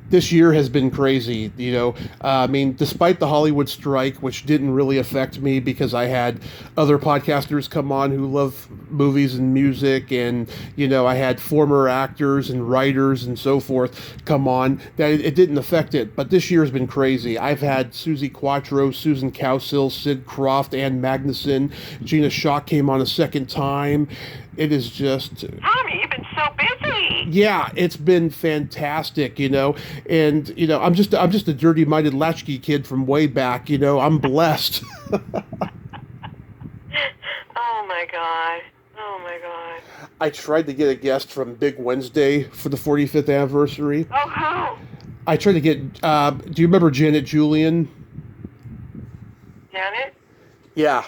this year has been crazy, despite the Hollywood strike, which didn't really affect me because I had other podcasters come on who love movies and music, and, I had former actors and writers and so forth come on, that it didn't affect it. But this year has been crazy. I've had Susie Quattro, Susan Cowsill, Sid Croft, Ann Magnuson, Gina Shock came on a second time. It is just... Tommy, you've been so busy. Yeah, it's been fantastic, and I'm just a dirty-minded latchkey kid from way back, I'm blessed. Oh my God. I tried to get a guest from Big Wednesday for the 45th anniversary. Oh, who? I tried to get, do you remember Janet Julian? Janet? Yeah.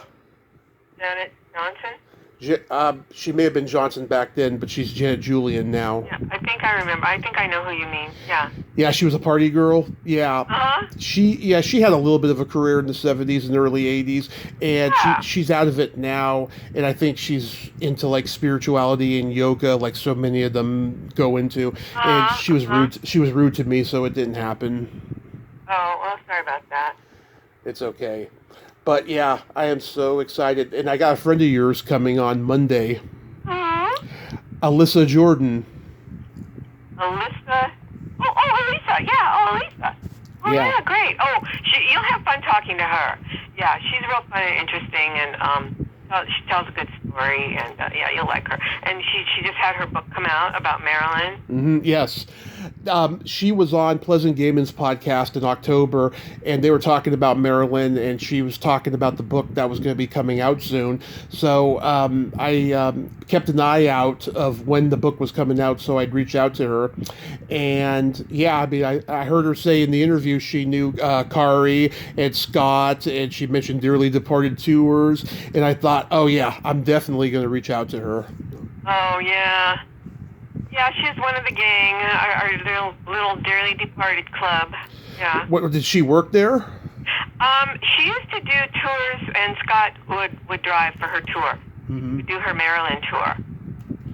Janet Johnson? She may have been Johnson back then, but she's Janet Julian now. Yeah, I think I remember. I think I know who you mean. Yeah. Yeah, she was a party girl. Yeah. Uh-huh. She had a little bit of a career in the 70s and early 80s, and Yeah. she's out of it now, and I think she's into like spirituality and yoga, like so many of them go into. And she was rude to me, so it didn't happen. Oh, well, sorry about that. It's okay. But yeah, I am so excited, and I got a friend of yours coming on Monday, Alyssa Jordan. Alyssa. Elisa. Yeah. Oh, Elisa. Oh, Yeah. yeah, great. Oh, you'll have fun talking to her. Yeah, she's real fun and interesting, and she tells a good story, and yeah, you'll like her. And she just had her book come out about Maryland. Mm-hmm, yes. She was on Pleasant Gaiman's podcast in October, and they were talking about Maryland, and she was talking about the book that was going to be coming out soon. So I kept an eye out of when the book was coming out, so I'd reach out to her. And yeah, I mean, I heard her say in the interview she knew Kari and Scott, and she mentioned Dearly Departed Tours, and I thought, oh yeah, I'm definitely going to reach out to her. Oh, yeah. Yeah, she's one of the gang, our little Dearly Departed club. Yeah. What, did she work there? She used to do tours, and Scott would drive for her tour. Mm-hmm. Would do her Maryland tour.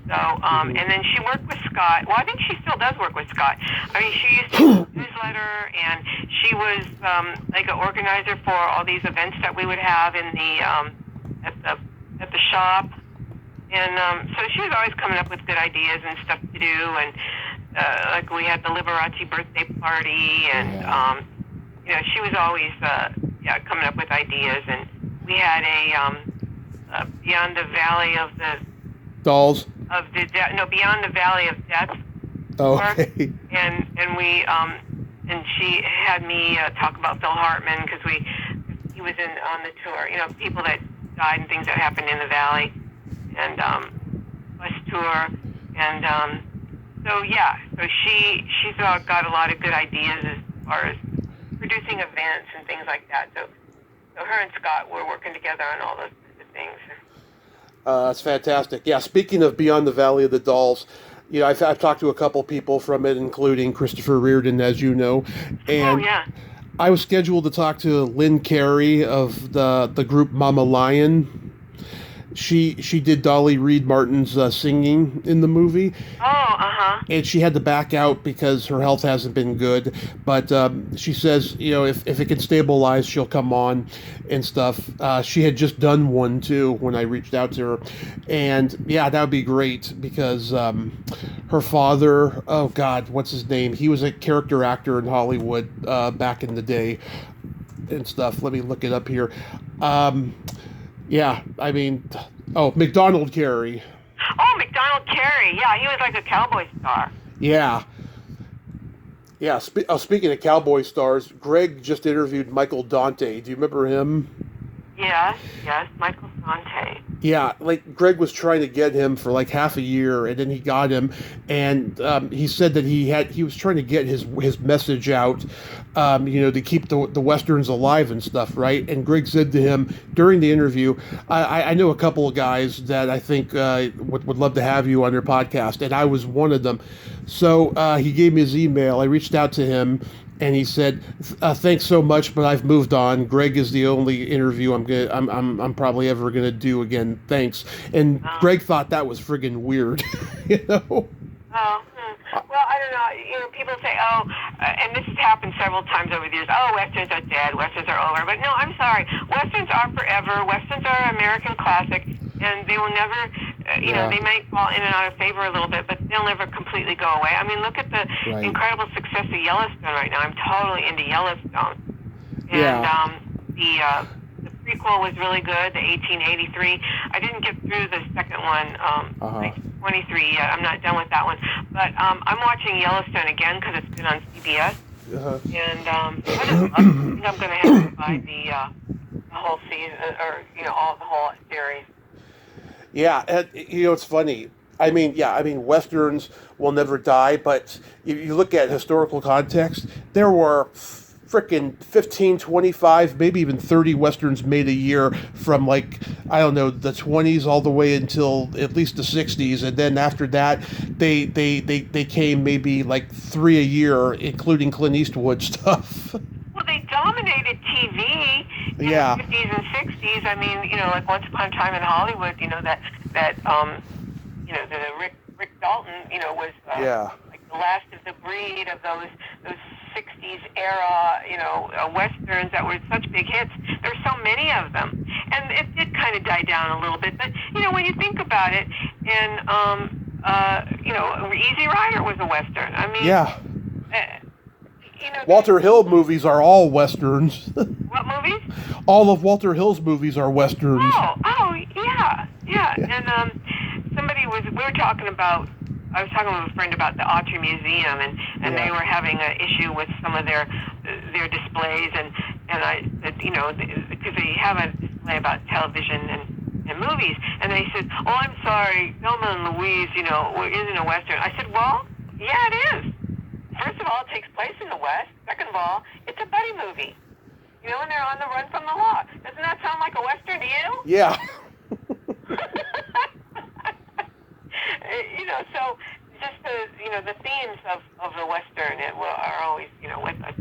So, and then she worked with Scott. Well, I think she still does work with Scott. I mean, she used to do a newsletter, and she was like an organizer for all these events that we would have in the at the shop. And so she was always coming up with good ideas and stuff to do. And like we had the Liberace birthday party, and you know, she was always coming up with ideas. And we had a Beyond the Valley of the Dolls. Beyond the Valley of Death. Oh, okay. And we and she had me talk about Phil Hartman because he was on the tour. You know, people that died and things that happened in the valley, and bus tour, and so yeah. So she's got a lot of good ideas as far as producing events and things like that. So her and Scott were working together on all those kinds of things. That's fantastic. Yeah, speaking of Beyond the Valley of the Dolls, you know, I've talked to a couple people from it, including Christopher Reardon, as you know. And I was scheduled to talk to Lynn Carey of the group Mama Lion. She did Dolly Reed Martin's singing in the movie. And she had to back out because her health hasn't been good. But she says, you know, if it can stabilize, she'll come on and stuff. She had just done one, too, when I reached out to her. And, yeah, that would be great because her father, oh, God, what's his name? He was a character actor in Hollywood back in the day and stuff. Let me look it up here. Yeah, I mean, McDonald Carey. Oh, McDonald Carey. Yeah, he was like a cowboy star. Yeah. Yeah, speaking of cowboy stars, Greg just interviewed Michael Dante. Do you remember him? Yes, Michael Dante. Yeah, like Greg was trying to get him for like half a year, and then he got him, and he said that he was trying to get his message out, you know, to keep the Westerns alive and stuff, right? And Greg said to him during the interview, I know a couple of guys that I think would love to have you on their podcast, and I was one of them. So he gave me his email. I reached out to him. And he said, "Thanks so much, but I've moved on. Greg is the only interview I'm probably ever gonna do again. Thanks." And Greg thought that was friggin' weird, you know. Well, I don't know. You know, people say, and this has happened several times over the years. Oh, Westerns are dead. Westerns are over. But no, I'm sorry. Westerns are forever. Westerns are an American classic, and they will never. You know, they might fall in and out of favor a little bit, but they'll never completely go away. I mean, look at the incredible success of Yellowstone right now. I'm totally into Yellowstone. And the prequel was really good, the 1883. I didn't get through the second one, like 23 yet. I'm not done with that one. But I'm watching Yellowstone again because it's been on CBS. And I just love it. I think I'm going to have to buy the whole season, or, you know, the whole series. Yeah, and, you know, it's funny. I mean, Westerns will never die, but you look at historical context, there were frickin' 15, 25, maybe even 30 Westerns made a year from, like, I don't know, the 20s all the way until at least the 60s, and then after that, they came maybe like 3 a year, including Clint Eastwood stuff. Well, they dominated TV in Yeah. the 50s and 60s. I mean, like Once Upon a Time in Hollywood, that the Rick Dalton, was Yeah. like the last of the breed of those 60s era, westerns that were such big hits. There's so many of them, and it did kind of die down a little bit. But when you think about it, and Easy Rider was a western. I mean, Yeah. Walter Hill movies are all westerns. What movies? All of Walter Hill's movies are westerns. Yeah. And I was talking with a friend about the Autry Museum, and they were having an issue with some of their displays, and I said, because they have a display about television and movies, and they said, oh, I'm sorry, Thelma and Louise, isn't a western. I said, well, yeah, it is. First of all, it takes place in the West. Second of all, it's a buddy movie. And they're on the run from the law. Doesn't that sound like a western to you? Yeah. So just the themes of the western are always with us.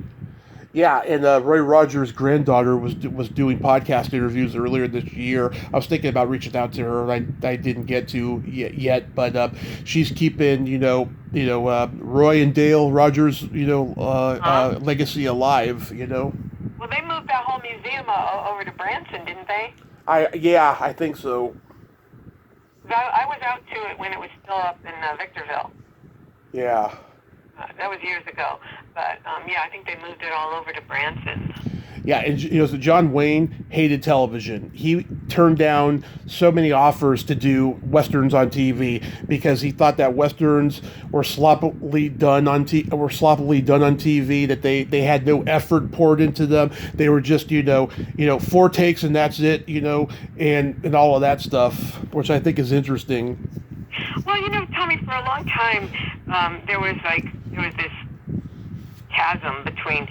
Yeah, and Roy Rogers' granddaughter was doing podcast interviews earlier this year. I was thinking about reaching out to her. I didn't get to yet, but she's keeping Roy and Dale Rogers legacy alive. Well, they moved that whole museum over to Branson, didn't they? I think so. I was out to it when it was still up in Victorville. Yeah. That was years ago, but I think they moved it all over to Branson. Yeah, and so John Wayne hated television. He turned down so many offers to do westerns on TV because he thought that westerns were sloppily done on TV. That they had no effort poured into them. They were just 4 takes and that's it. And all of that stuff, which I think is interesting. Well, Tommy, for a long time, there was this chasm between,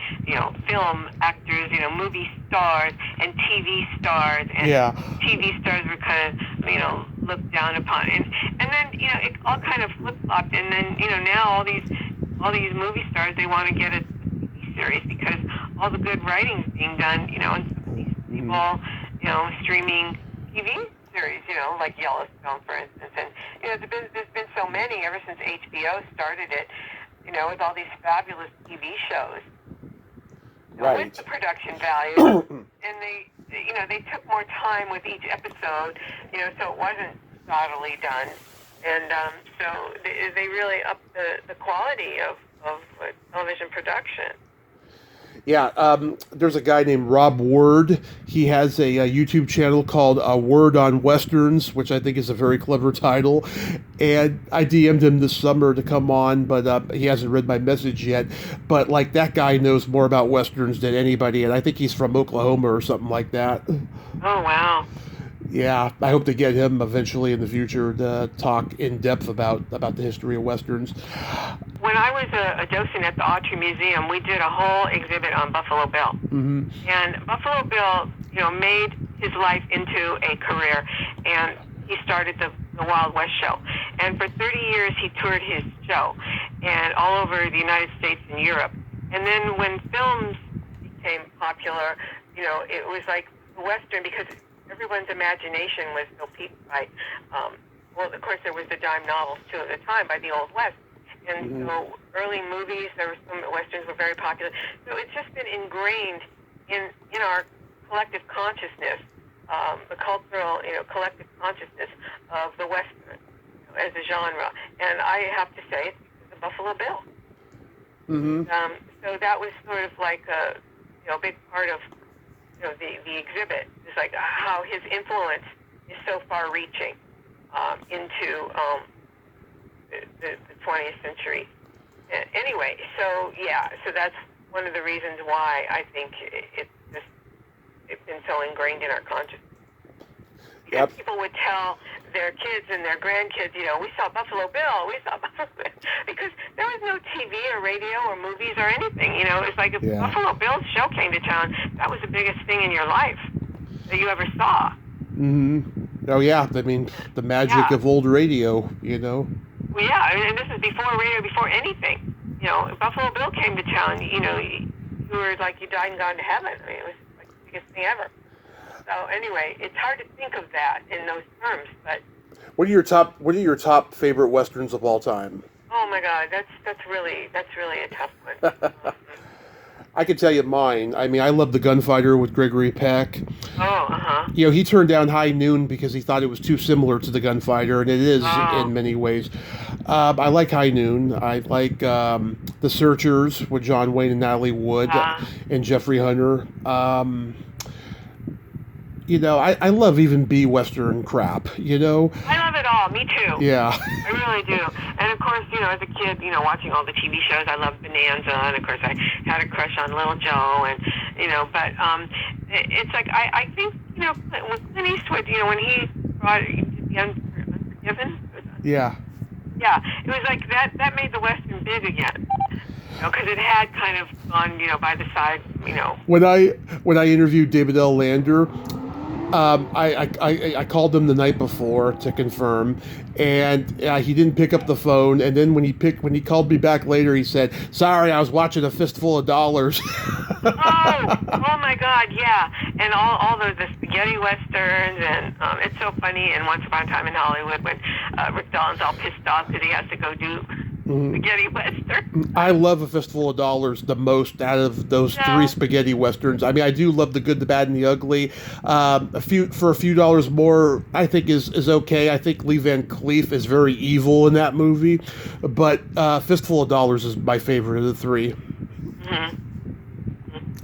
film actors, movie stars and TV stars. And TV stars were kind of, looked down upon. And then, it all kind of flip-flopped. And then, now all these movie stars, they want to get a TV series because all the good writing's being done, and some of these people, streaming TV series, like Yellowstone, for instance. And, there's been so many ever since HBO started it, with all these fabulous TV shows. Right. With the production value. And they took more time with each episode, so it wasn't thoughtily done. And so they really upped the quality of television production. Yeah, there's a guy named Rob Ward. He has a YouTube channel called Word on Westerns, which I think is a very clever title. And I DM'd him this summer to come on, but he hasn't read my message yet. But, that guy knows more about Westerns than anybody, and I think he's from Oklahoma or something like that. Oh, wow. Yeah, I hope to get him eventually in the future to talk in depth about the history of Westerns. When I was a docent at the Autry Museum, we did a whole exhibit on Buffalo Bill. Mm-hmm. And Buffalo Bill, made his life into a career, and he started the Wild West show. And for 30 years, he toured his show, and all over the United States and Europe. And then when films became popular, it was like Western, because everyone's imagination was so piqued by, of course, there was the dime novels, too, at the time, by the Old West. And so early movies, there were some Westerns were very popular. So it's just been ingrained in our collective consciousness, the cultural, collective consciousness of the Western as a genre. And I have to say, it's the Buffalo Bill. Mm-hmm. So that was sort of like a big part of the exhibit. It's like how his influence is so far-reaching into the 20th century. Anyway, so that's one of the reasons why I think it's been so ingrained in our consciousness. Because people would tell their kids and their grandkids, we saw Buffalo Bill, because there was no TV or radio or movies or anything. It's like if Buffalo Bill's show came to town, that was the biggest thing in your life that you ever saw. Mm-hmm. Oh yeah, I mean the magic Yeah. of old radio, you know. Well, yeah, and this is before radio, before anything. You know, Buffalo Bill came to town. You know, you were like you died and gone to heaven. I mean, it was like the biggest thing ever. So anyway, it's hard to think of that in those terms, but What are your top favorite westerns of all time? oh my God, that's really a tough one. I can tell you mine. I mean, I love The Gunfighter with Gregory Peck. Oh, uh-huh. You know, he turned down High Noon because he thought it was too similar to The Gunfighter, and it is Oh, in many ways. I like High Noon. I like The Searchers with John Wayne and Natalie Wood and Jeffrey Hunter. You know, I love even B Western crap, you know? I love it all. Me too. Yeah. I really do. And of course, you know, as a kid, you know, watching all the TV shows, I loved Bonanza, and of course, I had a crush on Little Joe, and you know, but it's like I think you know with Clint Eastwood, you know, when he brought the Unforgiven, Yeah. yeah, it was like that made the Western big again. You know, because it had kind of gone, you know, by the side, you know. When I interviewed David L. Lander, I called him the night before to confirm, and he didn't pick up the phone. And then when he called me back later, he said, "Sorry, I was watching A Fistful of Dollars." Oh my God, yeah, and all the spaghetti westerns, and it's so funny. And Once Upon a Time in Hollywood, when Rick Dalton's all pissed off because he has to go do spaghetti western. I love A Fistful of Dollars the most out of those three spaghetti westerns. I mean, I do love The Good, the Bad, and the Ugly. For a few dollars more, I think is okay. I think Lee Van Cleef is very evil in that movie, but Fistful of Dollars is my favorite of the three. Mm-hmm.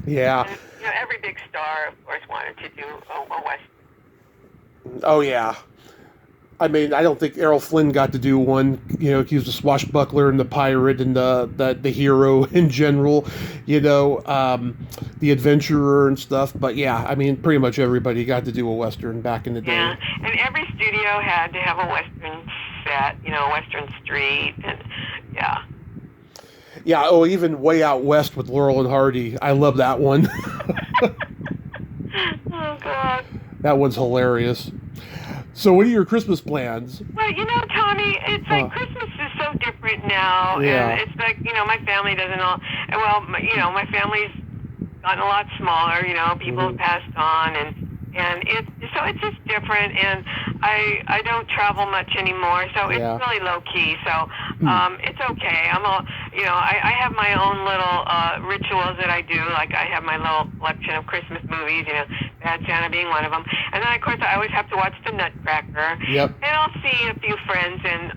Yeah. And, you know, every big star, of course, wanted to do a western. Oh yeah. I mean, I don't think Errol Flynn got to do one. You know, he was the swashbuckler and the pirate and the hero in general. You know, the adventurer and stuff. But yeah, I mean, pretty much everybody got to do a western back in the day. Yeah, and every studio had to have a western set. You know, Western Street, and yeah. Yeah. Oh, even Way Out West with Laurel and Hardy. I love that one. Oh God. That one's hilarious. So, what are your Christmas plans? Well, you know, Tommy, it's like Christmas is so different now, Yeah. and it's like, you know, my family doesn't all. Well, you know, my family's gotten a lot smaller. You know, people have passed on, and it's just different. And I don't travel much anymore, so it's really low key. So it's okay. You know, I have my own little rituals that I do. Like I have my little collection of Christmas movies. You know, Bad Santa being one of them. And then of course I always have to watch The Nutcracker. Yep. And I'll see a few friends and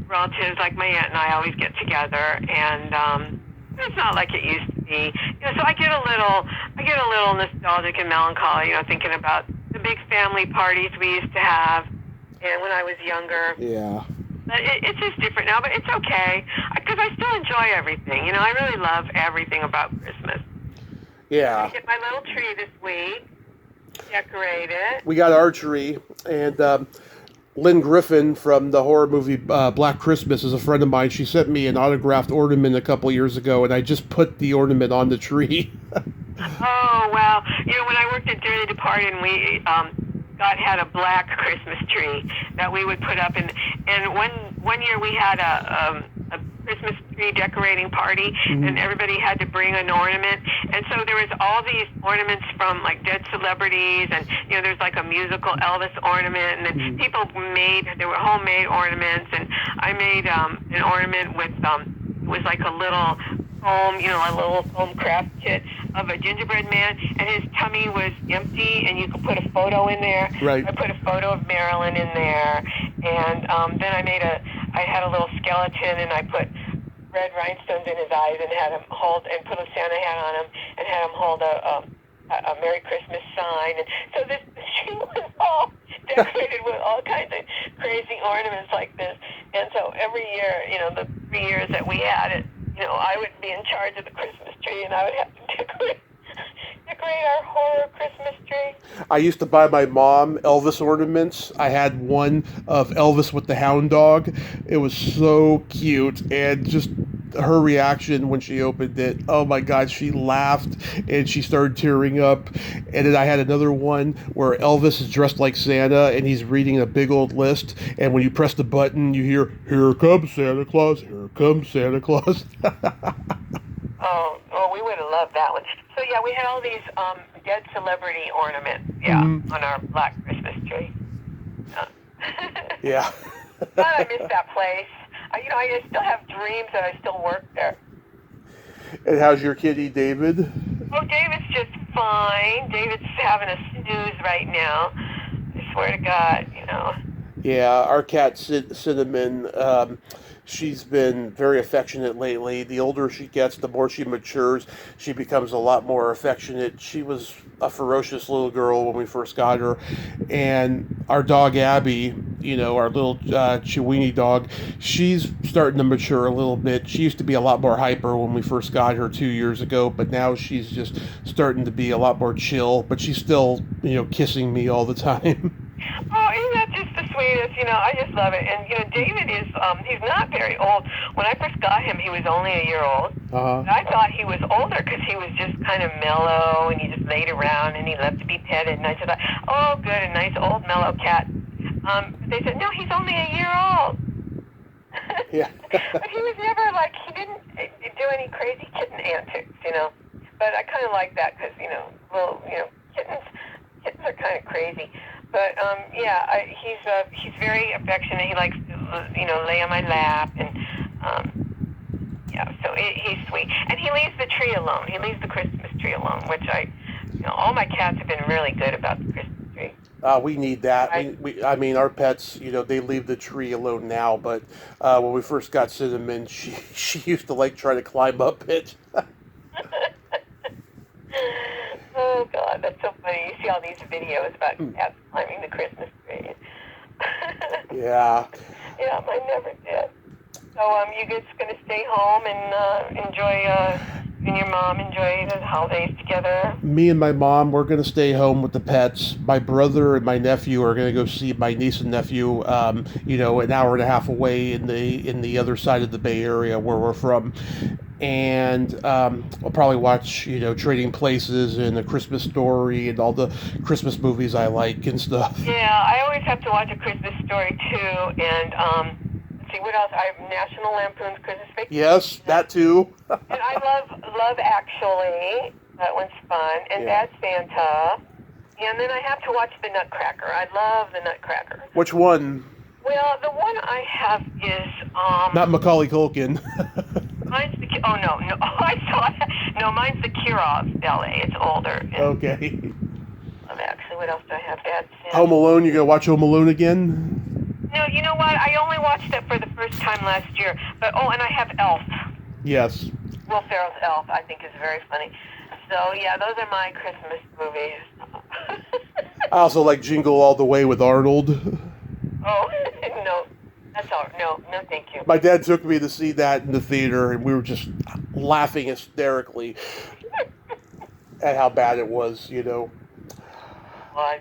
relatives, like my aunt and I always get together, and it's not like it used to be. You know, so I get a little nostalgic and melancholy, you know, thinking about the big family parties we used to have, and when I was younger. Yeah. But it's just different now, but it's okay, because I still enjoy everything. You know, I really love everything about Christmas. Yeah. I get my little tree this week, decorate it. We got our tree, and Lynn Griffin from the horror movie Black Christmas is a friend of mine. She sent me an autographed ornament a couple years ago, and I just put the ornament on the tree. Oh, well, you know, when I worked at Dearly Departed, we had a black Christmas tree that we would put up, and one year we had a Christmas tree decorating party, and everybody had to bring an ornament, and so there was all these ornaments from like dead celebrities, and you know, there's like a musical Elvis ornament, and then there were homemade ornaments, and I made an ornament with it was like a little foam, you know, a little foam craft kit of a gingerbread man, and his tummy was empty, and you could put a photo in there. Right. I put a photo of Marilyn in there, and then I had a little skeleton, and I put red rhinestones in his eyes, and had him and put a Santa hat on him, and had him hold a Merry Christmas sign. And so this tree was all decorated with all kinds of crazy ornaments like this. And so every year, you know, the 3 years that we had it, you know, I would be in charge of the Christmas tree, and I would have to decorate our horror Christmas tree. I used to buy my mom Elvis ornaments. I had one of Elvis with the hound dog. It was so cute, and just her reaction when she opened it, oh my God, she laughed and she started tearing up. And then I had another one where Elvis is dressed like Santa and he's reading a big old list. And when you press the button, you hear, "Here comes Santa Claus, here comes Santa Claus." Oh, we would have loved that one. So yeah, we had all these dead celebrity ornaments, on our black Christmas tree. Yeah. God, I miss that place. I still have dreams that I still work there. And how's your kitty, David? Oh, David's just fine. David's having a snooze right now. I swear to God. Yeah, our cat Cinnamon, she's been very affectionate lately. The older she gets, the more she matures, she becomes a lot more affectionate. She was a ferocious little girl when we first got her. And our dog Abby, our little Chiweenie dog, she's starting to mature a little bit. She used to be a lot more hyper when we first got her 2 years ago, but now she's just starting to be a lot more chill. But she's still, kissing me all the time. Oh, isn't that just the sweetest? I just love it. And, David is, he's not very old. When I first got him, he was only a year old. Uh-huh. I thought he was older because he was just kind of mellow and he just laid around and he loved to be petted. And I said, oh, good, a nice old mellow cat. They said, no, he's only a year old. Yeah. But he was never he didn't do any crazy kitten antics, But I kind of like that because, kittens are kind of crazy. But he's very affectionate. He likes to lay on my lap and so he's sweet. And he leaves the tree alone. He leaves the Christmas tree alone, which all my cats have been really good about the Christmas tree. We need that. I mean, our pets, they leave the tree alone now. But when we first got Cinnamon, she used to try to climb up it. Oh, God, that's so funny. You see all these videos about cats climbing the Christmas tree. Yeah. Yeah, mine never did. So you guys going to stay home and enjoy, and your mom enjoy the holidays together? Me and my mom, we're going to stay home with the pets. My brother and my nephew are going to go see my niece and nephew, an hour and a half away in the other side of the Bay Area where we're from. And I'll probably watch, Trading Places and A Christmas Story and all the Christmas movies I like and stuff. Yeah, I always have to watch A Christmas Story too. And let's see, what else? I have National Lampoon's Christmas Vacation. Yes, that too. And I love Actually. That one's fun. And Bad Santa. And then I have to watch The Nutcracker. I love The Nutcracker. Which one? Well, the one I have is not Macaulay Culkin. Mine's I saw that. No, mine's the Kirov ballet. It's older. Okay. Actually, what else do I have? Bad Santa. Home Alone. You gonna watch Home Alone again? No, you know what? I only watched it for the first time last year. But and I have Elf. Yes. Will Ferrell's Elf, I think, is very funny. So yeah, those are my Christmas movies. I also like Jingle All the Way with Arnold. Oh no. That's all. No, thank you. My dad took me to see that in the theater, and we were just laughing hysterically at how bad it was, What?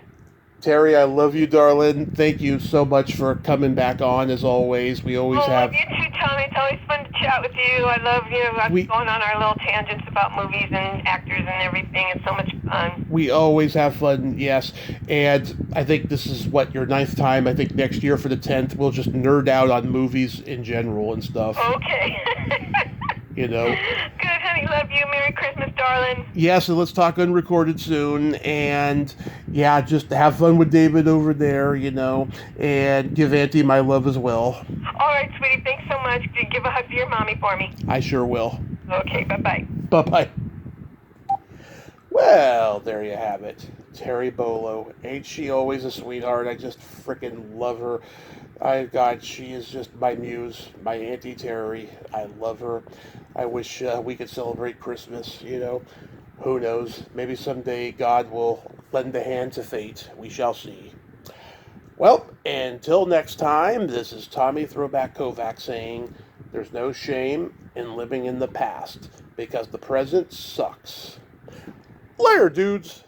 Terry, I love you, darling. Thank you so much for coming back on, as always. We always have... You too, Tommy. It's always fun to chat with you. I love you. I'm going on our little tangents about movies and actors and everything. It's so much fun. We always have fun, yes. And I think this is, your 9th time. I think next year for the 10th, we'll just nerd out on movies in general and stuff. Okay. Good, honey. Love you. Merry Christmas, darling. Yes, and let's talk unrecorded soon. And, just have fun with David over there, and give Auntie my love as well. All right, sweetie. Thanks so much. Give a hug to your mommy for me. I sure will. Okay, bye-bye. Bye-bye. Well, there you have it. Terry Bolo. Ain't she always a sweetheart? I just frickin' love her. God, she is just my muse, my Auntie Terry. I love her. I wish we could celebrate Christmas, Who knows? Maybe someday God will lend a hand to fate. We shall see. Well, until next time, this is Tommy Throwback Kovac saying, there's no shame in living in the past, because the present sucks. Later, dudes.